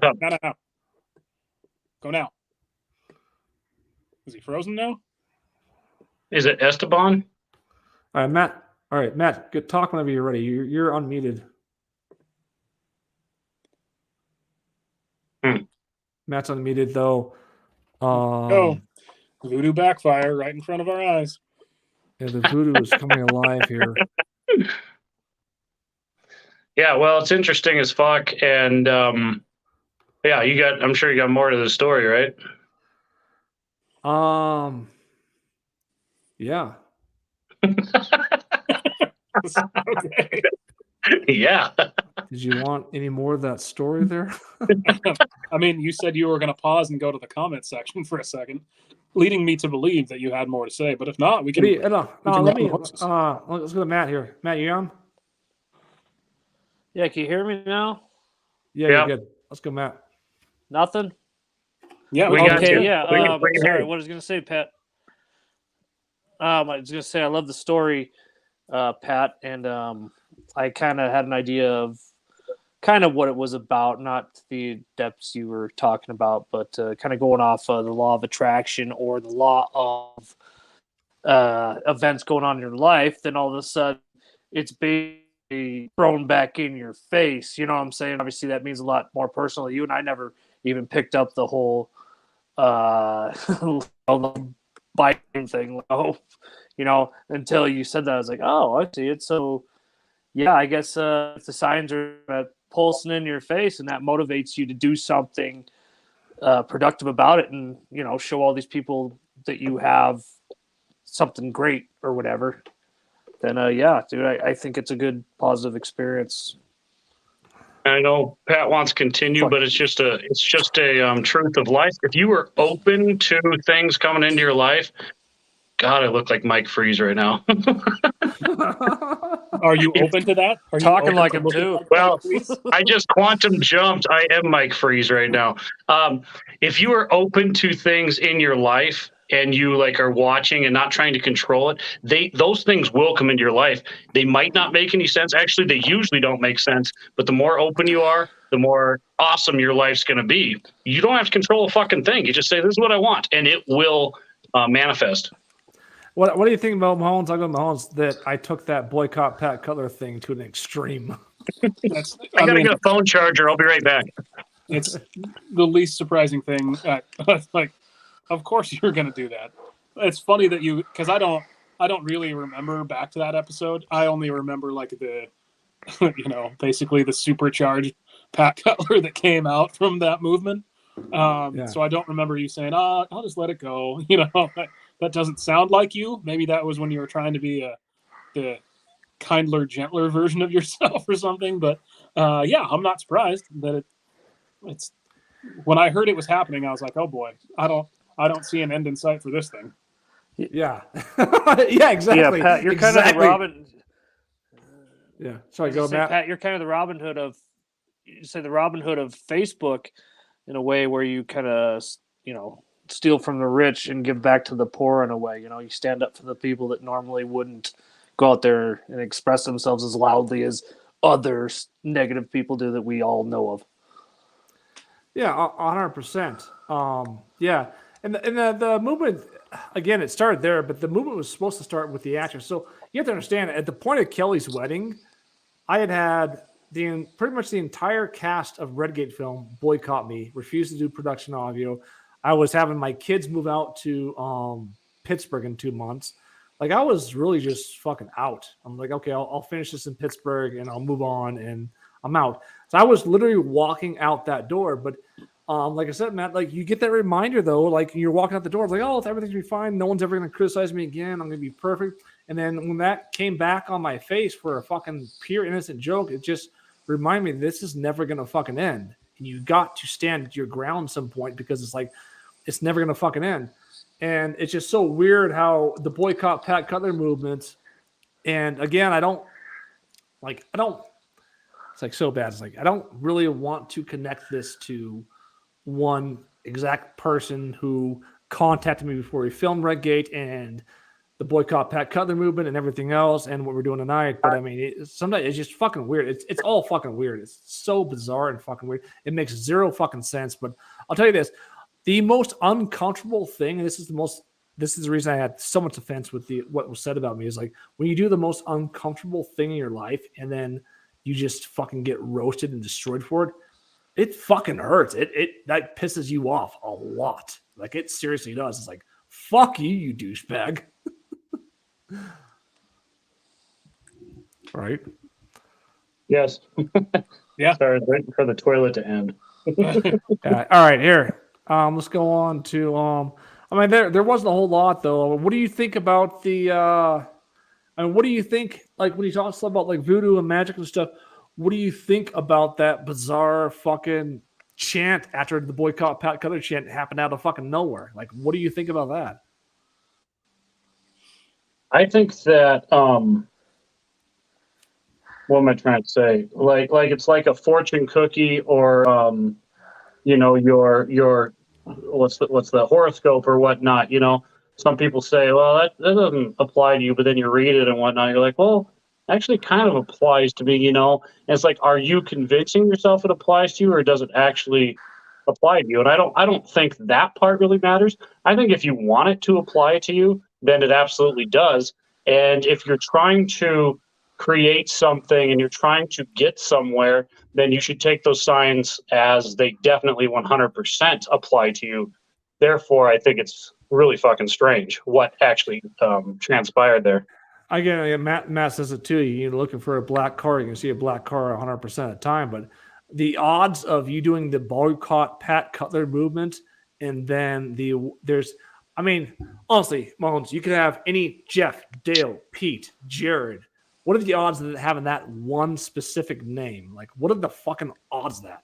Go now. Is he frozen now? Is it Esteban? All right, Matt. Good talk whenever you're ready. You're unmuted. Matt's unmuted though. Voodoo backfire right in front of our eyes. Yeah, the voodoo is coming alive here. Yeah, well, it's interesting as fuck, and I'm sure you got more to the story, right? Yeah. Okay. Yeah. Did you want any more of that story there? I mean, you said you were going to pause and go to the comment section for a second, leading me to believe that you had more to say. But if not, we can. Let's go to Matt here. Matt, you on? Yeah, can you hear me now? Yeah, you're good. Let's go, Matt. Nothing. Yeah, We got Okay, you. yeah. We can bring it Sorry, in. what I was gonna say, Pat. I was gonna say I love the story, Pat, and I kind of had an idea of kind of what it was about, not the depths you were talking about, but kind of going off the law of attraction or the law of events going on in your life. Then all of a sudden, it's basically thrown back in your face. You know what I'm saying? Obviously, that means a lot more personal to you, and I never even picked up the whole biting thing. Until you said that, I was like, oh, I see it. So, yeah, I guess if the signs are pulsing in your face and that motivates you to do something productive about it and, show all these people that you have something great or whatever, then, yeah, dude, I think it's a good positive experience. I know Pat wants to continue, but it's just a truth of life. If you were open to things coming into your life, God, I look like Mike Freeze right now. Are you open to that? Are you Talking open like to him looking too. like Well, Mike Freeze? I just quantum jumped. I am Mike Freeze right now. If you are open to things in your life and you are watching and not trying to control it, those things will come into your life. They might not make any sense. Actually, they usually don't make sense. But the more open you are, the more awesome your life's going to be. You don't have to control a fucking thing. You just say, "This is what I want," and it will manifest. What do you think about Mahomes? I go Mahomes that I took that boycott Pat Cutler thing to an extreme. I got to get a phone charger. I'll be right back. It's the least surprising thing. Of course you're going to do that. It's funny that because I don't really remember back to that episode. I only remember the, basically the supercharged Pat Cutler that came out from that movement. So I don't remember you saying, I'll just let it go. That doesn't sound like you. Maybe that was when you were trying to be the kindler, gentler version of yourself or something. But yeah, I'm not surprised that it's when I heard it was happening, I was like, oh boy, I don't see an end in sight for this thing. Yeah. Yeah, exactly. Yeah, Pat, you're kind of the Robin. Yeah. Sorry, go, Matt. Pat, you're kind of the Robin Hood of Facebook in a way where you kind of, steal from the rich and give back to the poor in a way. You stand up for the people that normally wouldn't go out there and express themselves as loudly as other negative people do that we all know of. Yeah, 100%. Yeah, and the movement, again, it started there, but the movement was supposed to start with the actors. So you have to understand, at the point of Kelly's wedding, I had pretty much the entire cast of Redgate Film boycott me, refused to do production audio. I was having my kids move out to Pittsburgh in 2 months. I was really just fucking out. I'm like, okay, I'll finish this in Pittsburgh and I'll move on and I'm out. So I was literally walking out that door. But like I said, Matt, you get that reminder though, you're walking out the door, oh, everything's gonna be fine. No one's ever gonna criticize me again. I'm gonna be perfect. And then when that came back on my face for a fucking pure innocent joke, it just reminded me this is never gonna fucking end. And you got to stand your ground some point because it's never gonna fucking end. And it's just so weird how the boycott Pat Cutler movement, and again, it's so bad. It's I don't really want to connect this to one exact person who contacted me before we filmed Redgate and the boycott Pat Cutler movement and everything else and what we're doing tonight. But I mean, sometimes it's just fucking weird. It's all fucking weird. It's so bizarre and fucking weird. It makes zero fucking sense. But I'll tell you this. The most uncomfortable thing, and this is the reason I had so much offense with what was said about me, is when you do the most uncomfortable thing in your life and then you just fucking get roasted and destroyed for it, it fucking hurts. That pisses you off a lot. It seriously does. It's fuck you, you douchebag. Right? Yes. Yeah. Sorry, waiting for the toilet to end. All right, here. Let's go on to I mean, there wasn't a whole lot though. What do you think about what do you think when you talk about voodoo and magic and stuff? What do you think about that bizarre fucking chant after the boycott Pat Cutler chant happened out of fucking nowhere? What do you think about that? I think that what am I trying to say? It's like a fortune cookie or your what's the horoscope or whatnot. Some people say, well, that doesn't apply to you, but then you read it and whatnot. You're like, well, actually kind of applies to me. And it's like, are you convincing yourself it applies to you, or does it actually apply to you? And I don't think that part really matters. I think if you want it to apply to you, then it absolutely does. And if you're trying to create something and you're trying to get somewhere, then you should take those signs as they definitely 100% apply to you. Therefore, I think it's really fucking strange what actually transpired there. Again, Matt says it too. You're looking for a black car, you can see a black car 100% of the time, but the odds of you doing the boycott Pat Cutler movement and then honestly, Mullins, you could have any Jeff, Dale, Pete, Jared. What are the odds of having that one specific name? Like, what are the fucking odds of that?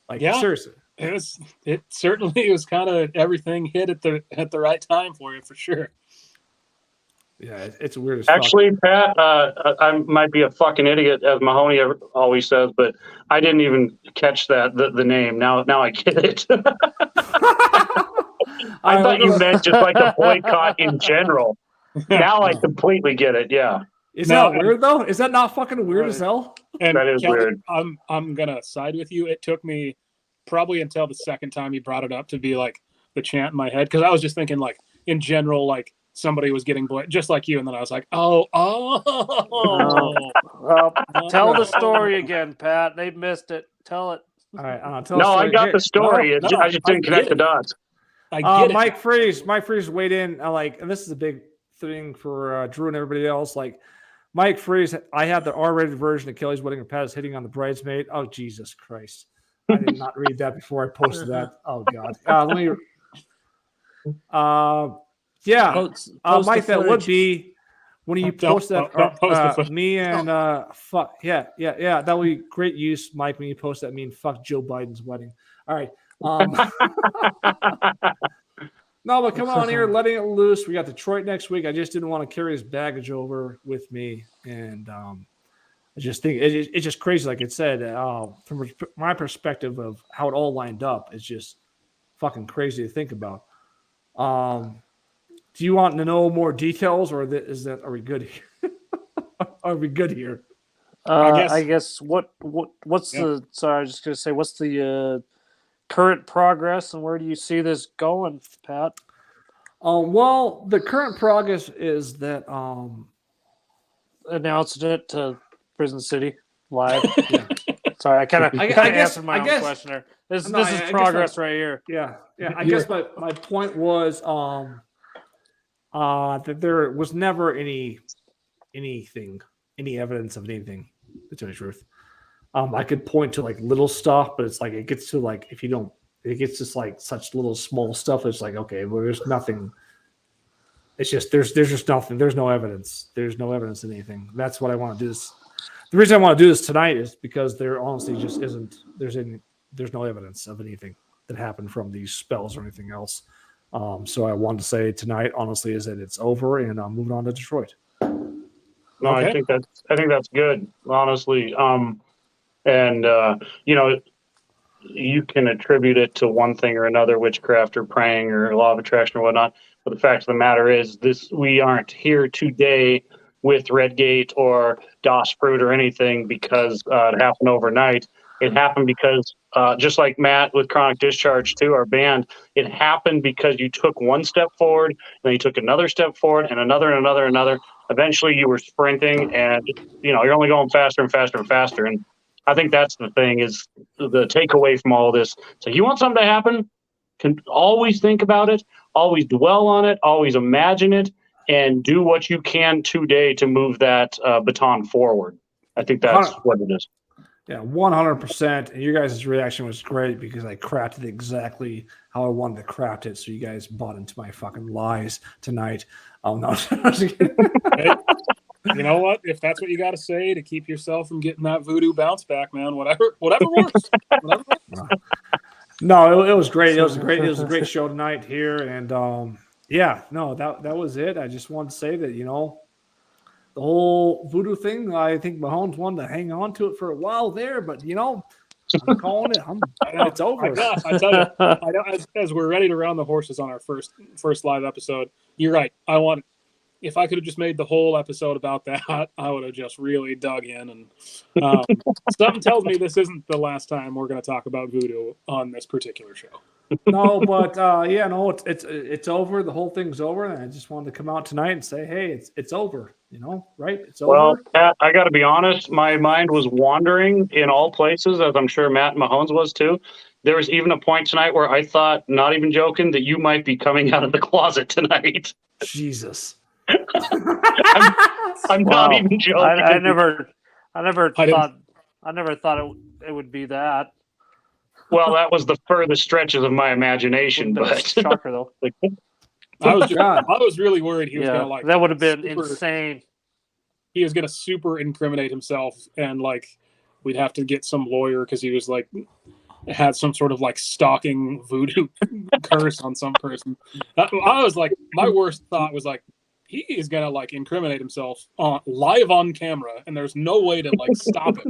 Like, seriously. It certainly was kind of everything hit at the right time for you, for sure. Yeah, it's weird as Actually, fuck. Pat, I might be a fucking idiot, as Mahoney always says, but I didn't even catch the name. Now I get it. I thought you meant just like a boycott in general. Now I completely get it. Yeah. Is that weird though? Is that not fucking weird as hell? And that is Kelly, weird. I'm gonna side with you. It took me probably until the second time you brought it up to be like the chant in my head, because I was just thinking like in general, like somebody was getting just like you, and then I was like, oh. Well, tell the story again, Pat. They missed it. Tell it. All right, I got the story. I just didn't connect the dots. I get it. Mike Freeze weighed in. And this is a big thing for Drew and everybody else. Like Mike Freeze, I had the R-rated version of Kelly's Wedding, and Pat is hitting on the bridesmaid. Oh, Jesus Christ! I did not read that before I posted that. Oh God. Let me. Post Mike, that would be when you post that. Me and fuck yeah. That would be great use, Mike. When you post that, fuck Joe Biden's wedding. All right. No, but come on here, letting it loose. We got Detroit next week. I just didn't want to carry his baggage over with me, and I just think it's just crazy. Like it said, from my perspective of how it all lined up, it's just fucking crazy to think about. Do you want to know more details, or are we good here? Are we good here? I guess what's the? Sorry, I was just gonna say, what's the current progress, and where do you see this going, Pat? Well, the current progress is that announced it to Prison City live. Yeah. Sorry, I kind of answered my own question there. This is progress right here. Yeah. I guess my point was that there was never any evidence of anything, to tell you the truth. I could point to like little stuff, but it's like it gets to like it gets just like such little small stuff. It's like, okay, well, there's nothing. It's just there's just nothing. There's no evidence. There's no evidence of anything. That's what I want to do. The reason I want to do this tonight is because there honestly just isn't. There's no evidence of anything that happened from these spells or anything else. So I wanted to say tonight, honestly, is that it's over and I'm moving on to Detroit. No, okay. I think that's good, honestly. And you can attribute it to one thing or another, witchcraft or praying or law of attraction or whatnot. But the fact of the matter is, we aren't here today with Redgate or Das Fruit or anything because it happened overnight. It happened because, just like Matt with Chronic Discharge too, our band, it happened because you took one step forward, then you took another step forward, and another and another and another. Eventually, you were sprinting, and you're only going faster and faster and faster. And I think that's the thing, is the takeaway from all of this. So you want something to happen, can always think about it, always dwell on it, always imagine it, and do what you can today to move that baton forward. I think that's what it is. Yeah, 100%. And your guys' reaction was great because I crafted exactly how I wanted to craft it. So you guys bought into my fucking lies tonight. Oh, no. Hey, you know what? If that's what you got to say to keep yourself from getting that voodoo bounce back, man, whatever works. Whatever works. No, it was great. It was a great show tonight here. And that was it. I just wanted to say that, the whole voodoo thing, I think Mahomes wanted to hang on to it for a while there, but I'm calling it. It's over. I tell you, as we're ready to round the horses on our first live episode, you're right. If I could have just made the whole episode about that, I would have just really dug in. And something tells me this isn't the last time we're going to talk about voodoo on this particular show. No, but it's over. The whole thing's over, and I just wanted to come out tonight and say, hey, it's over. Right? It's over. Well, Pat, I got to be honest. My mind was wandering in all places, as I'm sure Matt Mahones was too. There was even a point tonight where I thought, not even joking, that you might be coming out of the closet tonight. Jesus. I'm not even joking. I never thought it would be that. Well, that was the furthest stretches of my imagination, but shocker though. I was really worried he was going to that would have been insane. He was going to super incriminate himself, and we'd have to get some lawyer because he was had some sort of stalking voodoo curse on some person. I was my worst thought was he is going to incriminate himself live on camera, and there's no way to stop it.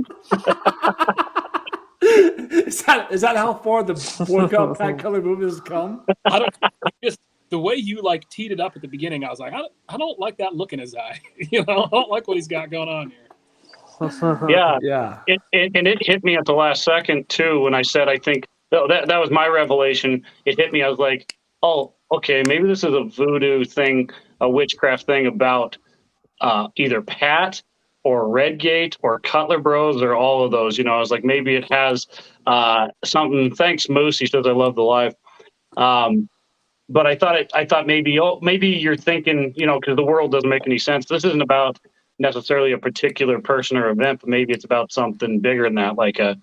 Is that how far the boycott Pat Color movement has come? The way you teed it up at the beginning, I was like, I don't like that look in his eye. I don't like what he's got going on here. Yeah. It hit me at the last second too when I said I think that was my revelation. It hit me. I was like, oh, okay, maybe this is a voodoo thing, a witchcraft thing about either Pat or Redgate or Cutler Bros or all of those. I was like, maybe it has something. Thanks, Moose. He says I love the live. But I thought maybe you're thinking, because the world doesn't make any sense. This isn't about necessarily a particular person or event, but maybe it's about something bigger than that, like a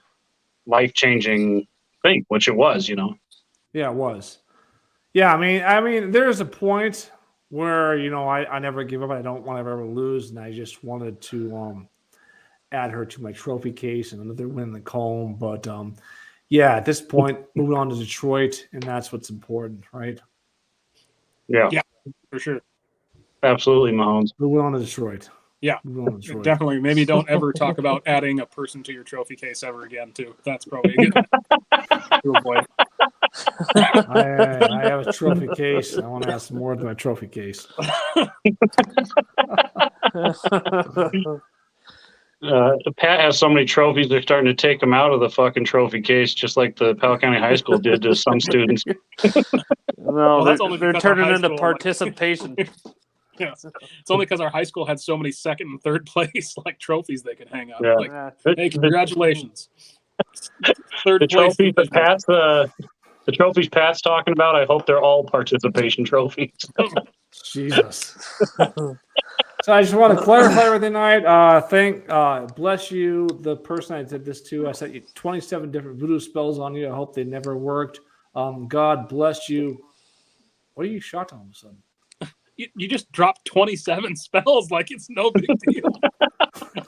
life-changing thing, which it was, Yeah, it was. Yeah, I mean, there's a point where, I never give up. I don't want to ever lose, and I just wanted to add her to my trophy case and another win in the comb. But at this point, moving on to Detroit, and that's what's important, right? Yeah, for sure. Absolutely, Mahomes. Moving on to Detroit. Yeah, definitely. Maybe don't ever talk about adding a person to your trophy case ever again, too. That's probably a good to avoid. I have a trophy case. I want to add some more to my trophy case. Pat has so many trophies, they're starting to take them out of the fucking trophy case, just like the Powell County High School did to some students. No, they're turning into participation. Yeah, it's only because our high school had so many second and third place trophies they could hang up. Yeah. Hey, congratulations! Third the place. Trophies that Pat's the trophies Pat's talking about, I hope they're all participation trophies. Jesus. So I just want to clarify everything tonight. Bless you, the person I did this to. I sent you 27 different voodoo spells on you. I hope they never worked. God bless you. What are you shocked all of a sudden? You just dropped 27 spells like it's no big deal.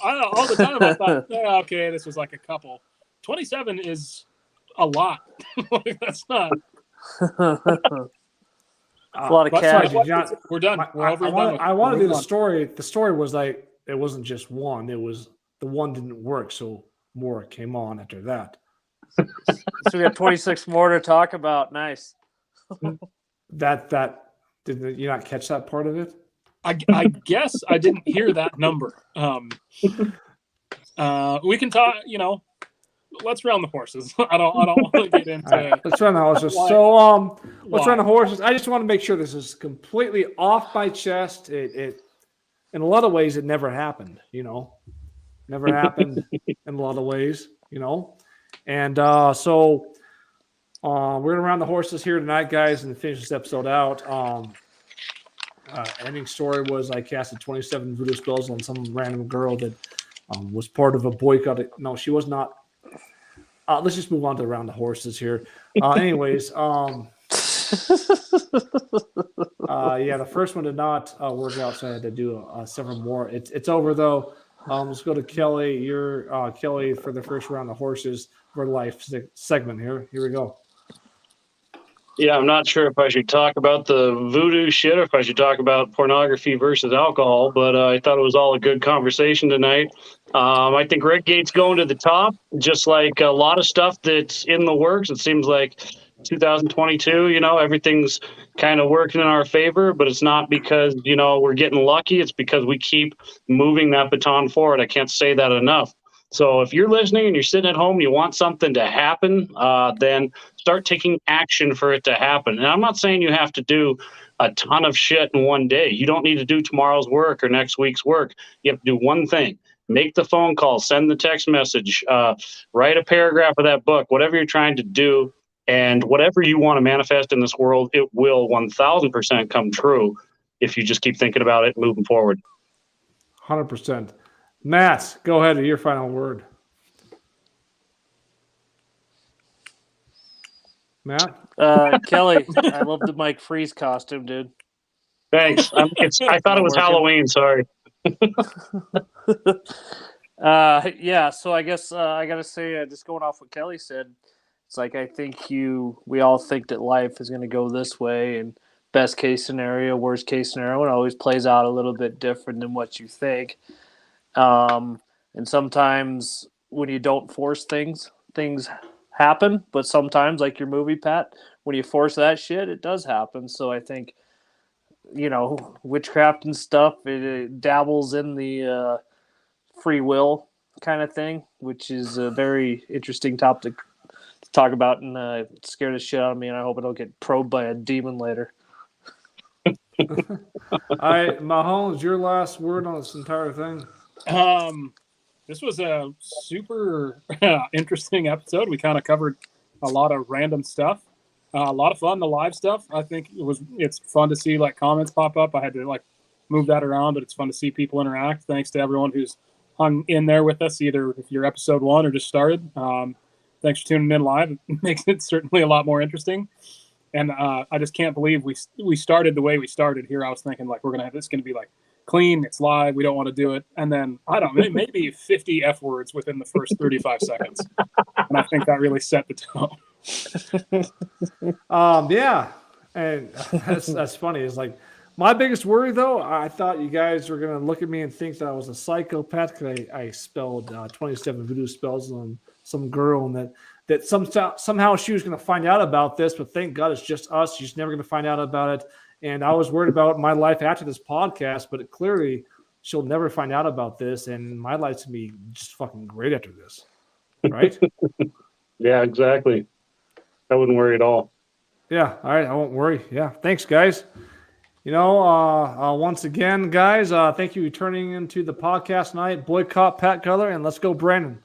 I know, all the time I thought, okay, this was a couple. 27 is a lot. That's not. A lot of cash. We're done. I want to do the story. The story was it wasn't just one. It was the one didn't work, so more came on after that. So we have 26 more to talk about. Nice. That did you not catch that part of it? I guess I didn't hear that number. We can talk. Let's round the horses. I don't want to get into. Right, let's round the horses. So let's round the horses. I just want to make sure this is completely off my chest. It in a lot of ways it never happened. Never happened in a lot of ways. And so we're gonna round the horses here tonight, guys, and finish this episode out. Ending story was I casted 27 voodoo spells on some random girl that was part of a boycott. No, she was not. Let's just move on to around the horses here. Anyways, the first one did not work out, so I had to do several more. It's over though. Let's go to Kelly. You're Kelly for the first round of horses for life segment here. Here we go. Yeah, I'm not sure if I should talk about the voodoo shit or if I should talk about pornography versus alcohol, but I thought it was all a good conversation tonight. I think Red Gate's going to the top, just like a lot of stuff that's in the works. It seems like 2022, everything's kind of working in our favor, but it's not because, we're getting lucky. It's because we keep moving that baton forward. I can't say that enough. So if you're listening and you're sitting at home and you want something to happen, then start taking action for it to happen. And I'm not saying you have to do a ton of shit in one day. You don't need to do tomorrow's work or next week's work. You have to do one thing. Make the phone call, send the text message, write a paragraph of that book, whatever you're trying to do. And whatever you want to manifest in this world, it will 1000% come true if you just keep thinking about it moving forward. 100%. Matt, go ahead with your final word. Matt? Kelly, I love the Mike Freeze costume, dude. Thanks. I thought it was Halloween. Sorry. Yeah, so I guess I gotta say, just going off what Kelly said, it's like I think we all think that life is going to go this way, and best case scenario, worst case scenario, it always plays out a little bit different than what you think. And sometimes when you don't force things happen. But sometimes, like your movie, Pat, when you force that shit, it does happen. So I think, witchcraft and stuff, it dabbles in the free will kind of thing, which is a very interesting topic to talk about, and it scared the shit out of me, and I hope I don't get probed by a demon later. All right, Mahomes, your last word on this entire thing. This was a super interesting episode. We kind of covered a lot of random stuff. A lot of fun, the live stuff. I think it's fun to see like comments pop up. I had to like move that around, but it's fun to see people interact. Thanks to everyone who's hung in there with us, either if you're episode 1 or just started. Thanks for tuning in live. It makes it certainly a lot more interesting. And I just can't believe we started the way we started here. I was thinking like we're gonna have this going to be like clean, it's live, we don't want to do it, and then I don't know, maybe 50 F words within the first 35 seconds, and I think that really set the tone. Yeah, and that's funny. It's like my biggest worry, though. I thought you guys were gonna look at me and think that I was a psychopath because I spelled 27 voodoo spells on some girl, and that somehow she was gonna find out about this. But thank God it's just us. She's never gonna find out about it. And I was worried about my life after this podcast, but clearly she'll never find out about this, and my life's gonna be just fucking great after this, right? Yeah, exactly. I wouldn't worry at all. Yeah, all right, I won't worry. Yeah, thanks, guys. Once again, guys, thank you for turning into the podcast tonight. Boycott Pat Cutler, and let's go, Brandon.